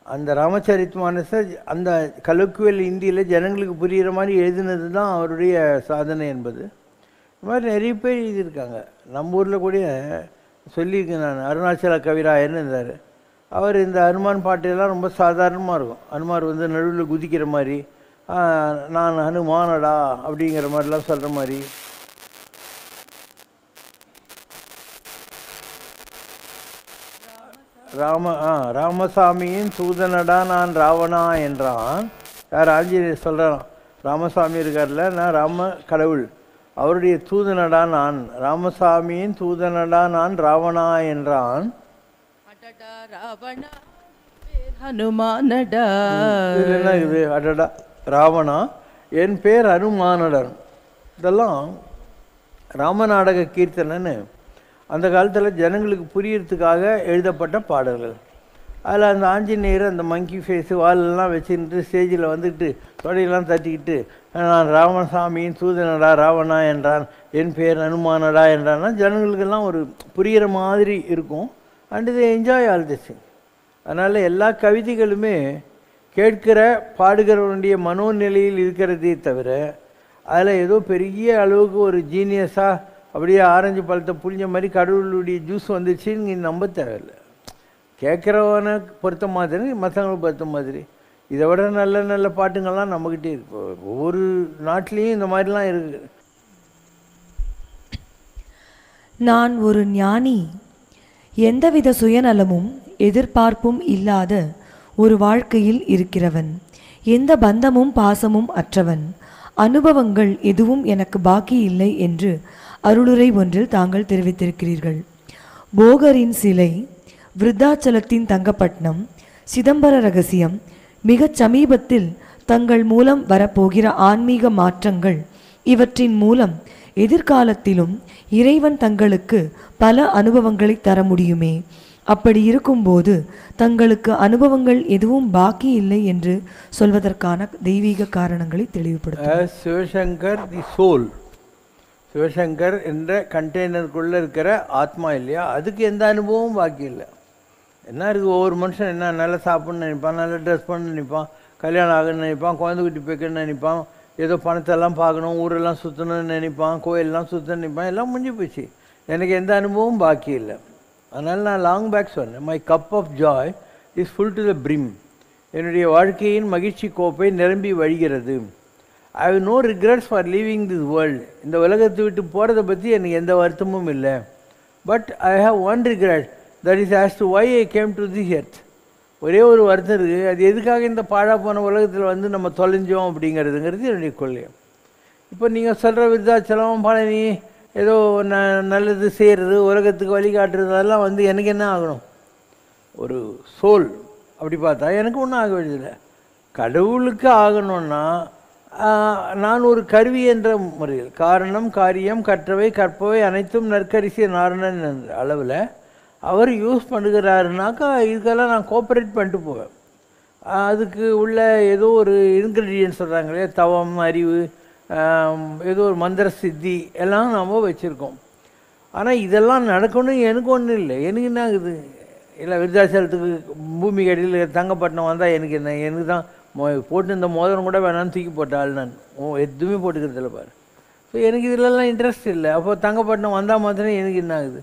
அந்த ராமச்சரித் மானஸை அந்த கலக்குவல் இந்தியில் ஜனங்களுக்கு புரிகிற மாதிரி எழுதினது தான் அவருடைய சாதனை என்பது. இது மாதிரி நிறைய பேர் எழுதியிருக்காங்க. நம்ம ஊரில் கூட சொல்லியிருக்கேன் நான். அருணாச்சல கவிராயர்னு இருந்தார். அவர் இந்த ஹனுமான் பாட்டெல்லாம் ரொம்ப சாதாரணமாக இருக்கும். ஹனுமார் வந்து நடுவில் குதிக்கிற மாதிரி, நான் ஹனுமானடா அப்படிங்கிற மாதிரிலாம் சொல்கிற மாதிரி. ராமசாமியின் தூதனடா நான் ராவணா என்றான். யார்? ஆஞ்சநேயர் சொல்கிறான். ராமசாமி இருக்கார்ல, நான் ராம கடவுள், அவருடைய தூதனடா நான், ராமசாமியின் தூதனடா நான் ராவணா என்றான். ஹனுமானடா என்ன இது? அடடா ராவணா, என் பேர் ஹனுமானடர். இதெல்லாம் ராமநாடக கீர்த்தனைன்னு அந்த காலத்தில் ஜனங்களுக்கு புரியறதுக்காக எழுதப்பட்ட பாடல்கள். அதில் அந்த ஆஞ்சநேயர் அந்த மங்கி ஃபேஸு வாலெல்லாம் வச்சுக்கிட்டு ஸ்டேஜில் வந்துக்கிட்டு தொடையெல்லாம் தட்டிக்கிட்டு, நான் ராமசாமியின் தூதனடா ராவணா என்றான், என் பேர் ஹனுமானடா என்றான்னா ஜனங்களுக்கெல்லாம் ஒரு புரிகிற மாதிரி இருக்கும். அண்ட் இதை என்ஜாய் ஆல் திஸ் திங். அதனால் எல்லா கவிதைகளுமே கேட்கிற பாடுகிறவனுடைய மனோநிலையில் இருக்கிறதே தவிர அதில் ஏதோ பெரிய அளவுக்கு ஒரு ஜீனியஸாக அப்படியே ஆரஞ்சு பழத்தை புளிஞ்ச மாதிரி கடவுளுடைய ஜூஸ் வந்துச்சுன்னு நீங்கள் நம்ப தேவையில்லை. கேட்குறவனை பொறுத்த மாதிரி மற்றவங்களை பொறுத்த மாதிரி. இதை விட நல்ல நல்ல பாட்டுங்கள்லாம் நம்மக்கிட்டே இருக்கு. ஒவ்வொரு நாட்டிலையும் இந்த மாதிரிலாம் இருக்குது. நான் ஒரு ஞானி, எந்தவித சுயநலமும் எதிர்பார்ப்பும் இல்லாத ஒரு வாழ்க்கையில் இருக்கிறவன், எந்த பந்தமும் பாசமும் அற்றவன், அனுபவங்கள் எதுவும் எனக்கு பாக்கி இல்லை என்று அருளுரை ஒன்றில் தாங்கள் தெரிவித்திருக்கிறீர்கள். போகரின் சிலை, விருத்தாச்சலத்தின் தங்கப்பட்டினம், சிதம்பர ரகசியம், மிகச் சமீபத்தில் தங்கள் மூலம் வரப்போகிற ஆன்மீக மாற்றங்கள், இவற்றின் மூலம் எதிர்காலத்திலும் இறைவன் தங்களுக்கு பல அனுபவங்களை தர முடியுமே. அப்படி இருக்கும்போது தங்களுக்கு அனுபவங்கள் எதுவும் பாக்கி இல்லை என்று சொல்வதற்கான தெய்வீக காரணங்களை தெளிவுபடுத்த சிவசங்கர் தி சோல், சிவசங்கர் என்ற கண்டெய்னருக்குள்ளே இருக்கிற ஆத்மா இல்லையா, அதுக்கு எந்த அனுபவமும் பாக்கி இல்லை. என்ன இருக்குது, ஒவ்வொரு மனுஷன் என்ன நல்லா சாப்பிட்ணுன்னு நினைப்பான், நல்லா ட்ரெஸ் பண்ணணும்னு நினைப்பான், கல்யாணம் ஆகணும்னு நினைப்பான், குழந்தை குட்டி வைக்கணும்னு நினைப்பான், ஏதோ பணத்தெல்லாம் பார்க்கணும், ஊரெல்லாம் சுற்றணும்னு நினைப்பான், கோயிலெலாம் சுற்றணும்னு நினைப்பான். எல்லாம் முடிஞ்சு போச்சு. எனக்கு எந்த அனுபவமும் பாக்கி இல்லை. அதனால் நான் லாங் பேக் சொன்னேன், my cup of joy is full to the brim. என்னுடைய வாழ்க்கையின் மகிழ்ச்சி கோப்பை நிரம்பி வழிகிறது. I have no regrets for leaving this world. இந்த உலகத்தை விட்டு போகிறத பற்றி எனக்கு எந்த வருத்தமும் இல்லை. But I have one regret, that is as to why I came to this earth. ஒரே ஒரு வருத்தம் இருக்குது, அது எதுக்காக இந்த பாழா போன உலகத்தில் வந்து நம்ம தொலைஞ்சோம் அப்படிங்கிறதுங்கிறது என்னுடைய கொள்கை. இப்போ நீங்கள் சொல்கிற விருத்தாச்சலம், பழனி, ஏதோ நல்லது செய்கிறது, உலகத்துக்கு வழிகாட்டுறது, அதெல்லாம் வந்து எனக்கு என்ன ஆகணும்? ஒரு சோல். அப்படி பார்த்தா எனக்கு ஒன்றும் ஆக வேண்டியதில்லை. கடவுளுக்கு ஆகணும்னா நான் ஒரு கருவி என்ற முறையில் காரணம் காரியம் கற்றவை கற்பவை அனைத்தும் நற்கரிசி நாரணன் என்ற அளவில் அவர் யூஸ் பண்ணுகிறாருனாக்கா இதுக்கெல்லாம் நான் கோஆப்ரேட் பண்ணிட்டு போவேன். அதுக்கு உள்ள ஏதோ ஒரு இன்க்ரீடியன்ட் சொல்கிறாங்களே, தவம், அறிவு, ஏதோ ஒரு மந்திர சித்தி எல்லாம் நம்ம வச்சுருக்கோம். ஆனால் இதெல்லாம் நடக்கணும் எனக்கு ஒன்றும் இல்லை. எனக்கு என்ன ஆகுது? இல்லை விருத்தாச்சலத்துக்கு பூமி கடியில் தங்கப்பட்டினம் வந்தால் எனக்கு என்ன? எனக்கு தான் போட்டு இந்த மோதிரம் கூட வேணான்னு தூக்கி போட்டாள். நான் எதுவுமே போட்டுக்கிறதில்ல பாரு. ஸோ எனக்கு இதிலெல்லாம் இன்ட்ரெஸ்ட் இல்லை. அப்போ தங்கப்பட்டினம் வந்தால் மாத்திரம் எனக்கு என்ன ஆகுது?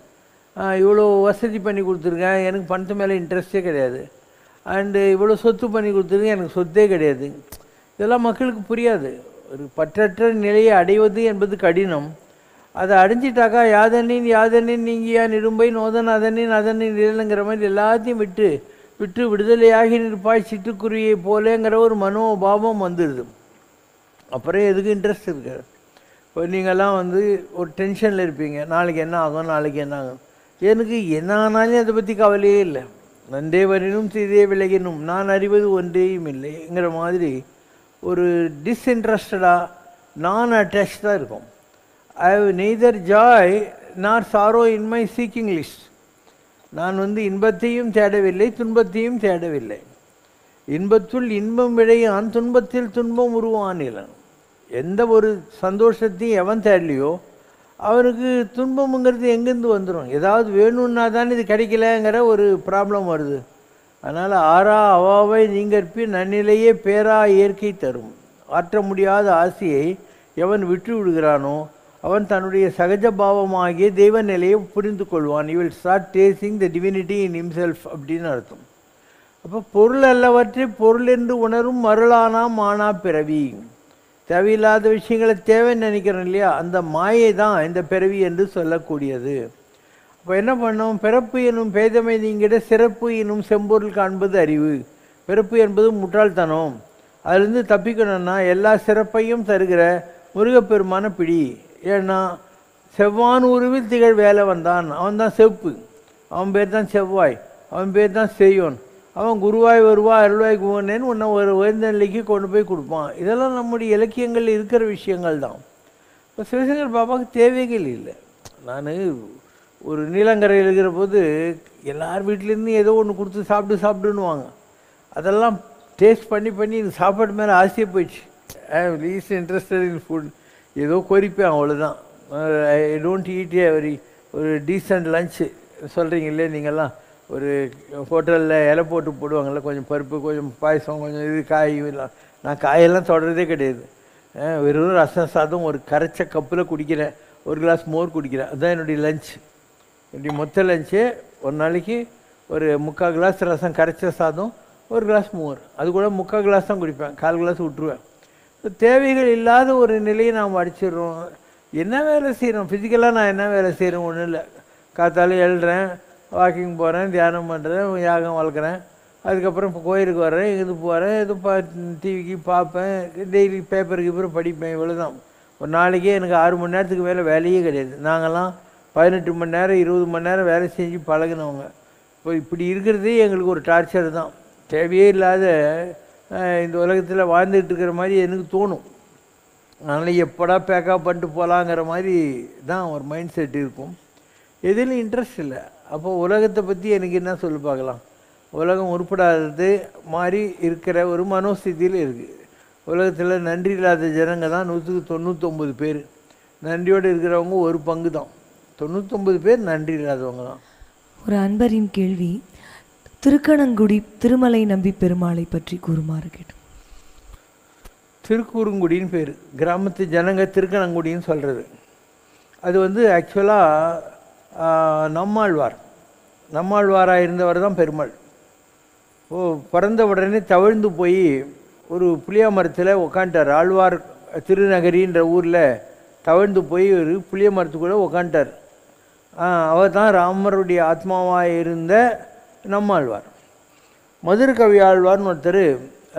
இவ்வளோ வசதி பண்ணி கொடுத்துருக்கேன், எனக்கு பணத்து மேலே இன்ட்ரெஸ்ட்டே கிடையாது. அண்டு இவ்வளோ சொத்து பண்ணி கொடுத்துருக்கேன், எனக்கு சொத்தே கிடையாது. இதெல்லாம் மக்களுக்கு புரியாது. ஒரு பற்றற்ற நிலையை அடைவது என்பது கடினம். அதை அடைஞ்சிட்டாக்கா யாதனின் யாதனின் நீங்கியா நிரும்பை நோதன் அதனின் அதனின் நிழலுங்கிற மாதிரி எல்லாத்தையும் விட்டு விட்டு விடுதலையாகி நிற்பாய் சிட்டுக்குருவியை போலேங்கிற ஒரு மனோபாவம் வந்துடுது. அப்புறம் எதுக்கு இன்ட்ரெஸ்ட் இருக்காது. இப்போ நீங்கள்லாம் ஒரு டென்ஷனில் இருப்பீங்க, நாளைக்கு என்ன ஆகும் நாளைக்கு என்ன ஆகும். எனக்கு என்ன ஆனாலும் அதை பற்றி கவலையே இல்லை. நன்றே வரினும் தீதே விலகினும் நான் அறிவது ஒன்றேயும் இல்லைங்கிற மாதிரி ஒரு டிஸ்இன்ட்ரெஸ்டடாக நான் அட்டாச்சாக இருக்கும். I have neither joy nor sorrow in my seeking list. நான் இன்பத்தையும் தேடவில்லை, துன்பத்தையும் தேடவில்லை. இன்பத்துள் இன்பம் விளையான், துன்பத்தில் துன்பம் உருவானிலன். எந்த ஒரு சந்தோஷத்தையும் எவன் தேடலையோ அவனுக்கு துன்பம்ங்கிறது எங்கேருந்து வந்துடும்? ஏதாவது வேணும்னா தான் இது கிடைக்கலங்கிற ஒரு ப்ராப்ளம் வருது. அதனால் ஆறா அவாவை நீங்கற்பி நன்னிலையே பேரா இயற்கை தரும். ஆற்ற முடியாத ஆசையை எவன் விட்டு விடுகிறானோ அவன் தன்னுடைய சகஜ பாவமாகிய தெய்வ நிலையை புரிந்து கொள்வான். You will start tasting the divinity in himself அப்படின்னு அர்த்தம். அப்போ பொருள் அல்லவற்றை பொருள் என்று உணரும் மருளானா மானா பிறவி. தேவையில்லாத விஷயங்களை தேவைன்னு நினைக்கிறோம் இல்லையா, அந்த மாயை தான் இந்த பிறவி என்று சொல்லக்கூடியது. அப்போ என்ன பண்ணோம்? பிறப்பு எனும் பேதமை நீங்கிட சிறப்பு எனும் செம்பொருள் காண்பது அறிவு. பிறப்பு என்பது முட்டாள்தனம். அதுலேருந்து தப்பிக்கணும்னா எல்லா சிறப்பையும் தருகிற முருகப்பெருமான பிடி. ஏன்னா செவ்வான் உருவில் திகழ் வேலை வந்தான், அவன் தான் செவ்ப்பு, அவன் பேர் தான் செவ்வாய், அவன் பேர் தான் செய்யோன். அவன் குருவாய் வருவா அருள்வாய் குவனேன்னு உன்னை ஒரு உயர்ந்த நிலைக்கு கொண்டு போய் கொடுப்பான். இதெல்லாம் நம்முடைய இலக்கியங்கள் இருக்கிற விஷயங்கள் தான். இப்போ சிவசங்கர் பாபாவுக்கு தேவைகள் இல்லை. நான் ஒரு நீலங்கரையில் இருக்கிற போது எல்லார் வீட்டிலேருந்து ஏதோ ஒன்று கொடுத்து சாப்பிடுன்னுவாங்க. அதெல்லாம் டேஸ்ட் பண்ணி பண்ணி இந்த சாப்பாடு மேலே ஆசையாக போயிடுச்சு. ஐ ஆம் லீஸ்ட் இன்ட்ரெஸ்டட் இன் ஃபுட். ஏதோ கோரிப்பேன், அவ்வளோதான். ஐ டோன்ட் ஈட் ஒரு டீசெண்ட் லன்ச்சு சொல்கிறீங்க இல்லையா நீங்கள்லாம். ஒரு ஹோட்டலில் இலை போட்டு போடுவாங்கள்ல, கொஞ்சம் பருப்பு, கொஞ்சம் பாயசம், கொஞ்சம் இது காய் எல்லாம். நான் காயெல்லாம் தொடர்றதே கிடையாது. வெறும் ரசம் சாதம் ஒரு கரைச்ச கப்பில் குடிக்கிறேன், ஒரு கிளாஸ் மோர் குடிக்கிறேன். அதுதான் என்னுடைய லஞ்ச். என்னுடைய மொத்த லஞ்சே ஒரு நாளைக்கு ஒரு 3/4 கிளாஸ் ரசம், கரைச்ச சாதம், ஒரு கிளாஸ் மோர். அது கூட 3/4 கிளாஸ் தான் குடிப்பேன், 1/4 கிளாஸ் விட்டுருவேன். தேவைகள் இல்லாத ஒரு நிலையை நாம் அடிச்சிடுறோம். என்ன வேலை செய்கிறோம்? ஃபிசிக்கலாக நான் என்ன வேலை செய்கிறேன்? ஒன்றும் இல்லை. காத்தாலும் எழுறேன், வாக்கிங் போகிறேன், தியானம் பண்ணுறேன், யாகம் வளர்க்குறேன். அதுக்கப்புறம் இப்போ கோயிலுக்கு வர்றேன், இது போகிறேன், இது டிவிக்கு பார்ப்பேன், டெய்லி பேப்பருக்கு அப்புறம் படிப்பேன். இவ்வளோ தான். ஒரு நாளைக்கே எனக்கு 6 மணி நேரத்துக்கு மேலே வேலையே கிடையாது. நாங்கள்லாம் 18 மணி நேரம் 20 மணி நேரம் வேலை செஞ்சு பழகினவங்க. இப்போ இப்படி இருக்கிறதே எங்களுக்கு ஒரு டார்ச்சர் தான். தேவையே இல்லாத இந்த உலகத்தில் வாழ்ந்துட்டு இருக்கிற மாதிரி எனக்கு தோணும். அதனால் எப்படா பேக்கப் பண்ணிட்டு போகலாங்கிற மாதிரி தான் ஒரு மைண்ட் செட் இருக்கும். எதுலையும் இன்ட்ரெஸ்ட் இல்லை. அப்போது உலகத்தை பற்றி எனக்கு என்ன சொல்லி பார்க்கலாம்? உலகம் உருப்படாதது மாதிரி இருக்கிற ஒரு மனோஸ்திதியில் இருக்குது. உலகத்தில் நன்றி இல்லாத ஜனங்க தான் 199 பேர். நன்றியோடு இருக்கிறவங்க ஒரு பங்கு தான். 99 பேர் நன்றி இல்லாதவங்க தான். ஒரு அன்பரின் கேள்வி, திருக்கணங்குடி திருமலை நம்பி பெருமாளை பற்றி கூறுமாறு கேட்டோம். திருக்கூறுங்குடின்னு பேர். கிராமத்து ஜனங்க திருக்கணங்குடின்னு சொல்கிறது. அது ஆக்சுவலாக நம்மாழ்வாராக இருந்தவர் தான் பெருமாள். பிறந்த உடனே தவழ்ந்து போய் ஒரு புளிய மரத்தில் உக்காண்டார். ஆழ்வார் திருநகரின்ற ஊரில் தவழ்ந்து போய் ஒரு புளிய மரத்துக்குள்ளே உக்காண்டார். அவர் தான் ராமருடைய ஆத்மாவாக இருந்த நம்மாழ்வார். மதுரை கவி ஆழ்வார்னு ஒருத்தர்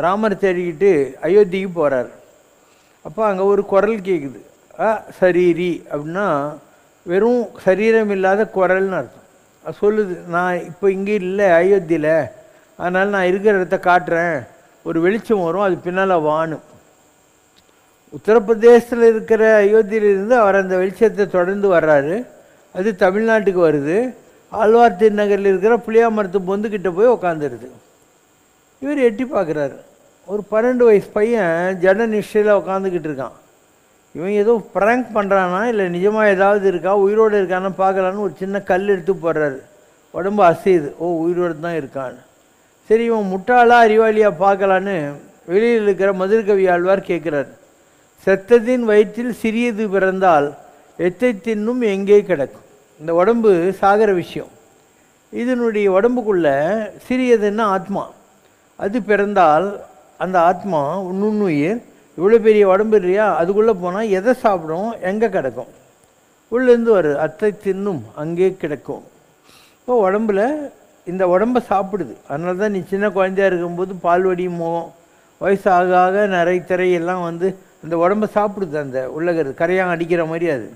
ராமர் தேடிக்கிட்டு அயோத்திக்கு போகிறார். அப்போ அங்கே ஒரு குரல் கேட்குது. சரீரி அப்படின்னா வெறும் சரீரம் இல்லாத குரல்னு அர்த்தம். சொல்லுது, நான் இப்போ இங்கே இல்லை அயோத்தியில், அதனால் நான் இருக்கிற இடத்த காட்டுறேன், ஒரு வெளிச்சம் வரும், அது பின்னால் வான்னு. உத்தரப்பிரதேசத்தில் இருக்கிற அயோத்தியிலிருந்து அவர் அந்த வெளிச்சத்தை தொடர்ந்து வர்றாரு. அது தமிழ்நாட்டுக்கு வருது. ஆழ்வார் திருநகரில் இருக்கிற புளியாமரத்து பொந்துக்கிட்ட போய் உக்காந்துருது. இவர் எட்டி பார்க்குறாரு. ஒரு 12 வயசு பையன் ஜட நிஷ்டையில் உட்காந்துக்கிட்டு இருக்கான். இவன் ஏதோ ப்ராங்க் பண்ணுறானா இல்லை நிஜமாக ஏதாவது இருக்கா, உயிரோடு இருக்கான்னு பார்க்கலான்னு ஒரு சின்ன கல் எடுத்து போடுறாரு. உடம்பு அசையுது. ஓ, உயிரோடு தான் இருக்கான்னு. சரி, இவன் முட்டாளா அறிவாளியாக பார்க்கலான்னு வெளியில் இருக்கிற மதுரகவி ஆழ்வார் கேட்குறாரு. செத்ததின் வயிற்றில் சிறியது பிறந்தால் எத்தை தின்னும் எங்கே கிடக்கும். இந்த உடம்பு சாகர விஷயம். இதனுடைய உடம்புக்குள்ள சிறியதுன்னா ஆத்மா. அது பிறந்தால் அந்த ஆத்மா நுண்ணுயிர், இவ்வளோ பெரிய உடம்பு இல்லையா, அதுக்குள்ளே போனால் எதை சாப்பிடும், எங்கே கிடக்கும், உள்ளேருந்து வருது, அத்தை தின்னும் அங்கே கிடக்கும். இப்போ உடம்புல இந்த உடம்பை சாப்பிடுது. அதனால தான் நீ சின்ன குழந்தையாக இருக்கும்போது பால்வடி மோகம், வயசு ஆக ஆக நிறை திரை எல்லாம் வந்து அந்த உடம்பை சாப்பிடுது. அந்த உள்ளகிறது கரையான் அடிக்கிற மாதிரி அது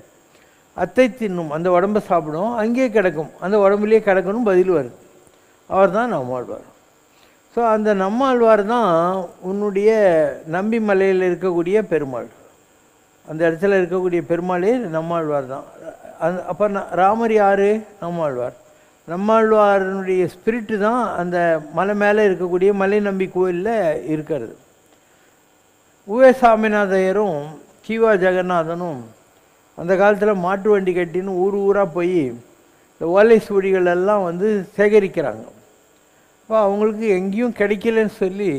அத்தை தின்னும், அந்த உடம்பை சாப்பிடும், அங்கேயே கிடக்கும், அந்த உடம்புலேயே கிடக்கணும் பதில் வருது. அவர் தான் நம்மாழ்வார். ஸோ அந்த நம்மாழ்வார் தான் உன்னுடைய நம்பி மலையில் இருக்கக்கூடிய பெருமாள். அந்த இடத்துல இருக்கக்கூடிய பெருமாளே நம்மாழ்வார் தான். அப்போ ராமர் யார்? நம்மாழ்வார். நம்மாழ்வாரனுடைய ஸ்பிரிட்டு தான் அந்த மலை மேலே இருக்கக்கூடிய மலை நம்பி கோயிலில் இருக்கிறது. உவே சாமிநாதையரும் கீவா ஜெகநாதனும் அந்த காலத்தில் மாட்டு வண்டி கட்டின்னு ஊர் ஊராக போய் இந்த ஓலை சுவடிகள் எல்லாம் வந்து சேகரிக்கிறாங்க. அப்போ அவங்களுக்கு எங்கேயும் கிடைக்கலன்னு சொல்லி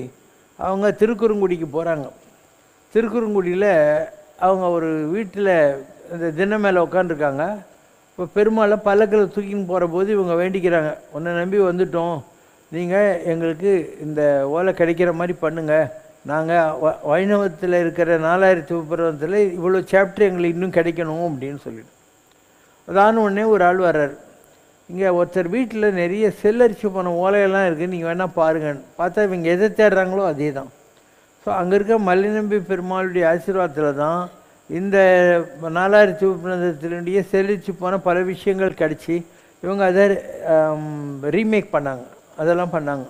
அவங்க திருக்குறுங்குடிக்கு போகிறாங்க. திருக்குறுங்குடியில் அவங்க ஒரு வீட்டில் இந்த தினம் மேலே உட்காந்துருக்காங்க. இப்போ பெருமாளை பல்லக்கில் தூக்கின்னு போகிற போது இவங்க வேண்டிக்கிறாங்க, உன்னை நம்பி வந்துட்டோம், நீங்கள் எங்களுக்கு இந்த ஓலை கிடைக்கிற மாதிரி பண்ணுங்கள், நாங்கள் வைணவத்தில் இருக்கிற 4000 சிவபுரத்தில் இவ்வளோ சாப்டர் எங்களுக்கு இன்னும் கிடைக்கணும் அப்படின்னு சொல்லிட்டு. அதான உடனே ஒரு ஆள் வர்றார். இங்கே ஒருத்தர் வீட்டில் நிறைய செல்லரிச்சு போன ஓலையெல்லாம் இருக்குது, நீங்கள் வேணால் பாருங்கன்னு. பார்த்தா இவங்க எதை தேடுறாங்களோ அதே தான். ஸோ அங்கே இருக்க மலைநம்பி பெருமாளுடைய ஆசீர்வாதத்தில் தான் இந்த 4000 சிவபுரத்தினுடைய செல்லரிச்சு போன பல விஷயங்கள் கிடச்சி இவங்க அதை ரீமேக் பண்ணாங்க, அதெல்லாம் பண்ணாங்க.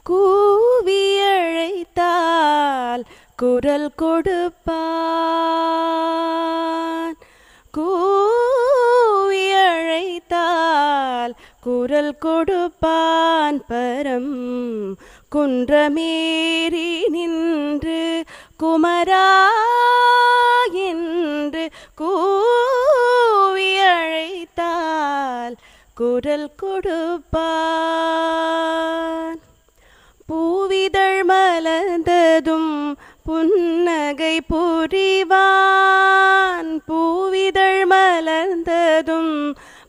கூவி அழைத்தால் குரல் கொடுப்பான், கூவி அழைத்தால் குரல் கொடுப்பான், பரம் குன்றமேறி நின்று குமரா என்று கூவி அழைத்தால் குரல் கொடுப்பான். பூவிதழ் மலர்ந்ததும் புன்னகை புரிவான், பூவிதழ் மலர்ந்ததும்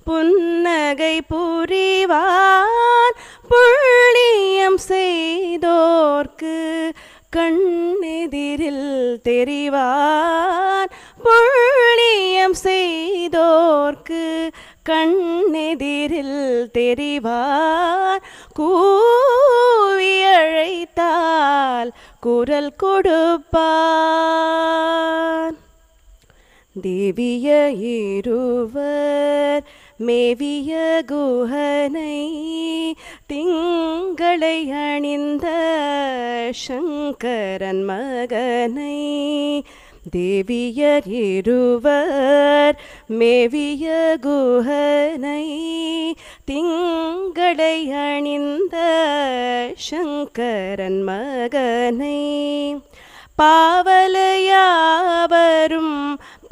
புன்னகை புரிவான், புண்ணியம் செய்தோர்க்கு கண்ணெதிரில் தெரிவான், புண்ணியம் செய்தோர்க்கு கண்ணெதிரில் தெரிவான், கூவி அழைத்தால் குரல் கொடுப்பான். தேவிய இருவர் மேவிய குஹனை திங்களை அணிந்த சங்கரன் மகனை, தேவியர் இருவர் மேவிய குஹனை திங்களை அணிந்த சங்கரன் மகனை, பாவலையாவரும்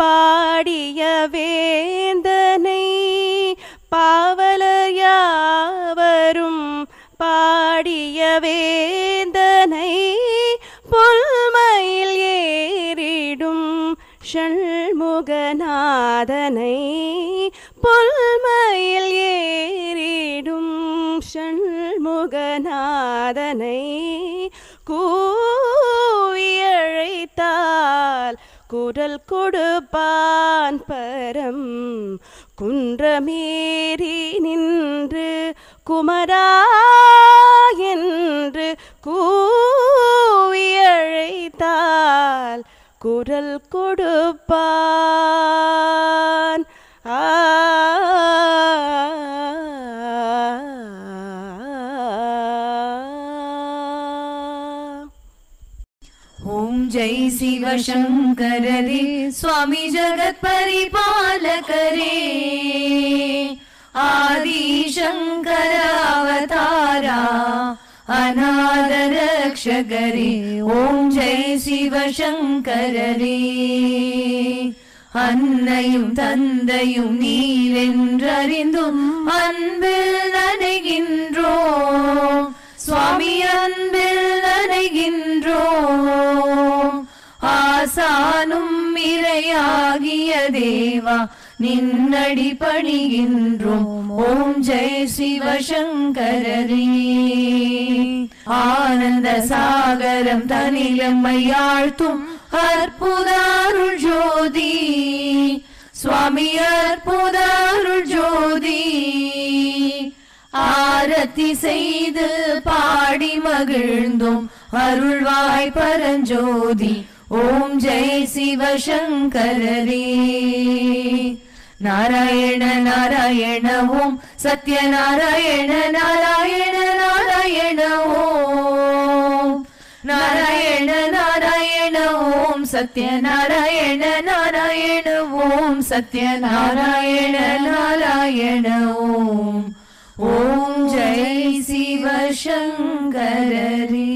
பாடிய வேந்தனை, பாவலையாவரும் பாடிய வேந்தனை, பொல்மையில் ஏறிடும் ஷண்முகநாதனை, பொல்மையில் ஏறிடும் ஷண்முகநாதனை, கூவி அழைத்தால் குரல் கொடுப்பான், பரம் குன்றமேறி நின்று குமரா என்று கூவி அழைத்தால் குரல் கொடுப்பான். ஆ जय शिव शंकर रे स्वामी जगत परिपालकरे आदि शंकर अवतारा अनाथ रक्षकरे ओम जय शिव शंकर रे அன்னையும் தந்தையும் நீரென்றறிந்தும் அன்பில் நனைகின்றோம் சுவாமி அன்பில் நனைகின்றோம் ஆசானும் இறையாகிய தேவா நின்னடி பணிகின்றோம் ஓம் ஜெய சிவசங்கரரே ஆனந்த சாகரம் தனிலம்மையாழ்த்தும் அற்புதாருள் ஜோதி சுவாமி அற்புதாருள் ஜோதி ஆரத்தி செய்து பாடி மகிழ்ந்தோம் அருள்வாய் பரஞ்சோதி ஓம் ஜெய சிவசங்கரரே நாராயண நாராயண ஓம் சத்யநாராயண நாராயண நாராயண ஓம் நாராயண நாராயண ஓம் சத்யநாராயண நாராயண ஓம் சத்யநாராயண நாராயண ஓம் ஓம் ஜெய சிவசங்கரரே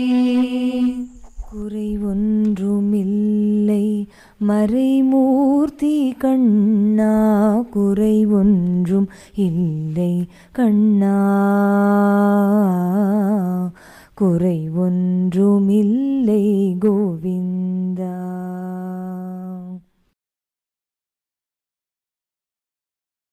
குறை ஒன்றுமில்லை மறைமூர்த்தி கண்ணா குறை ஒன்றும் இல்லை கண்ணா குறை ஒன்றுமில்லை கோவிந்தா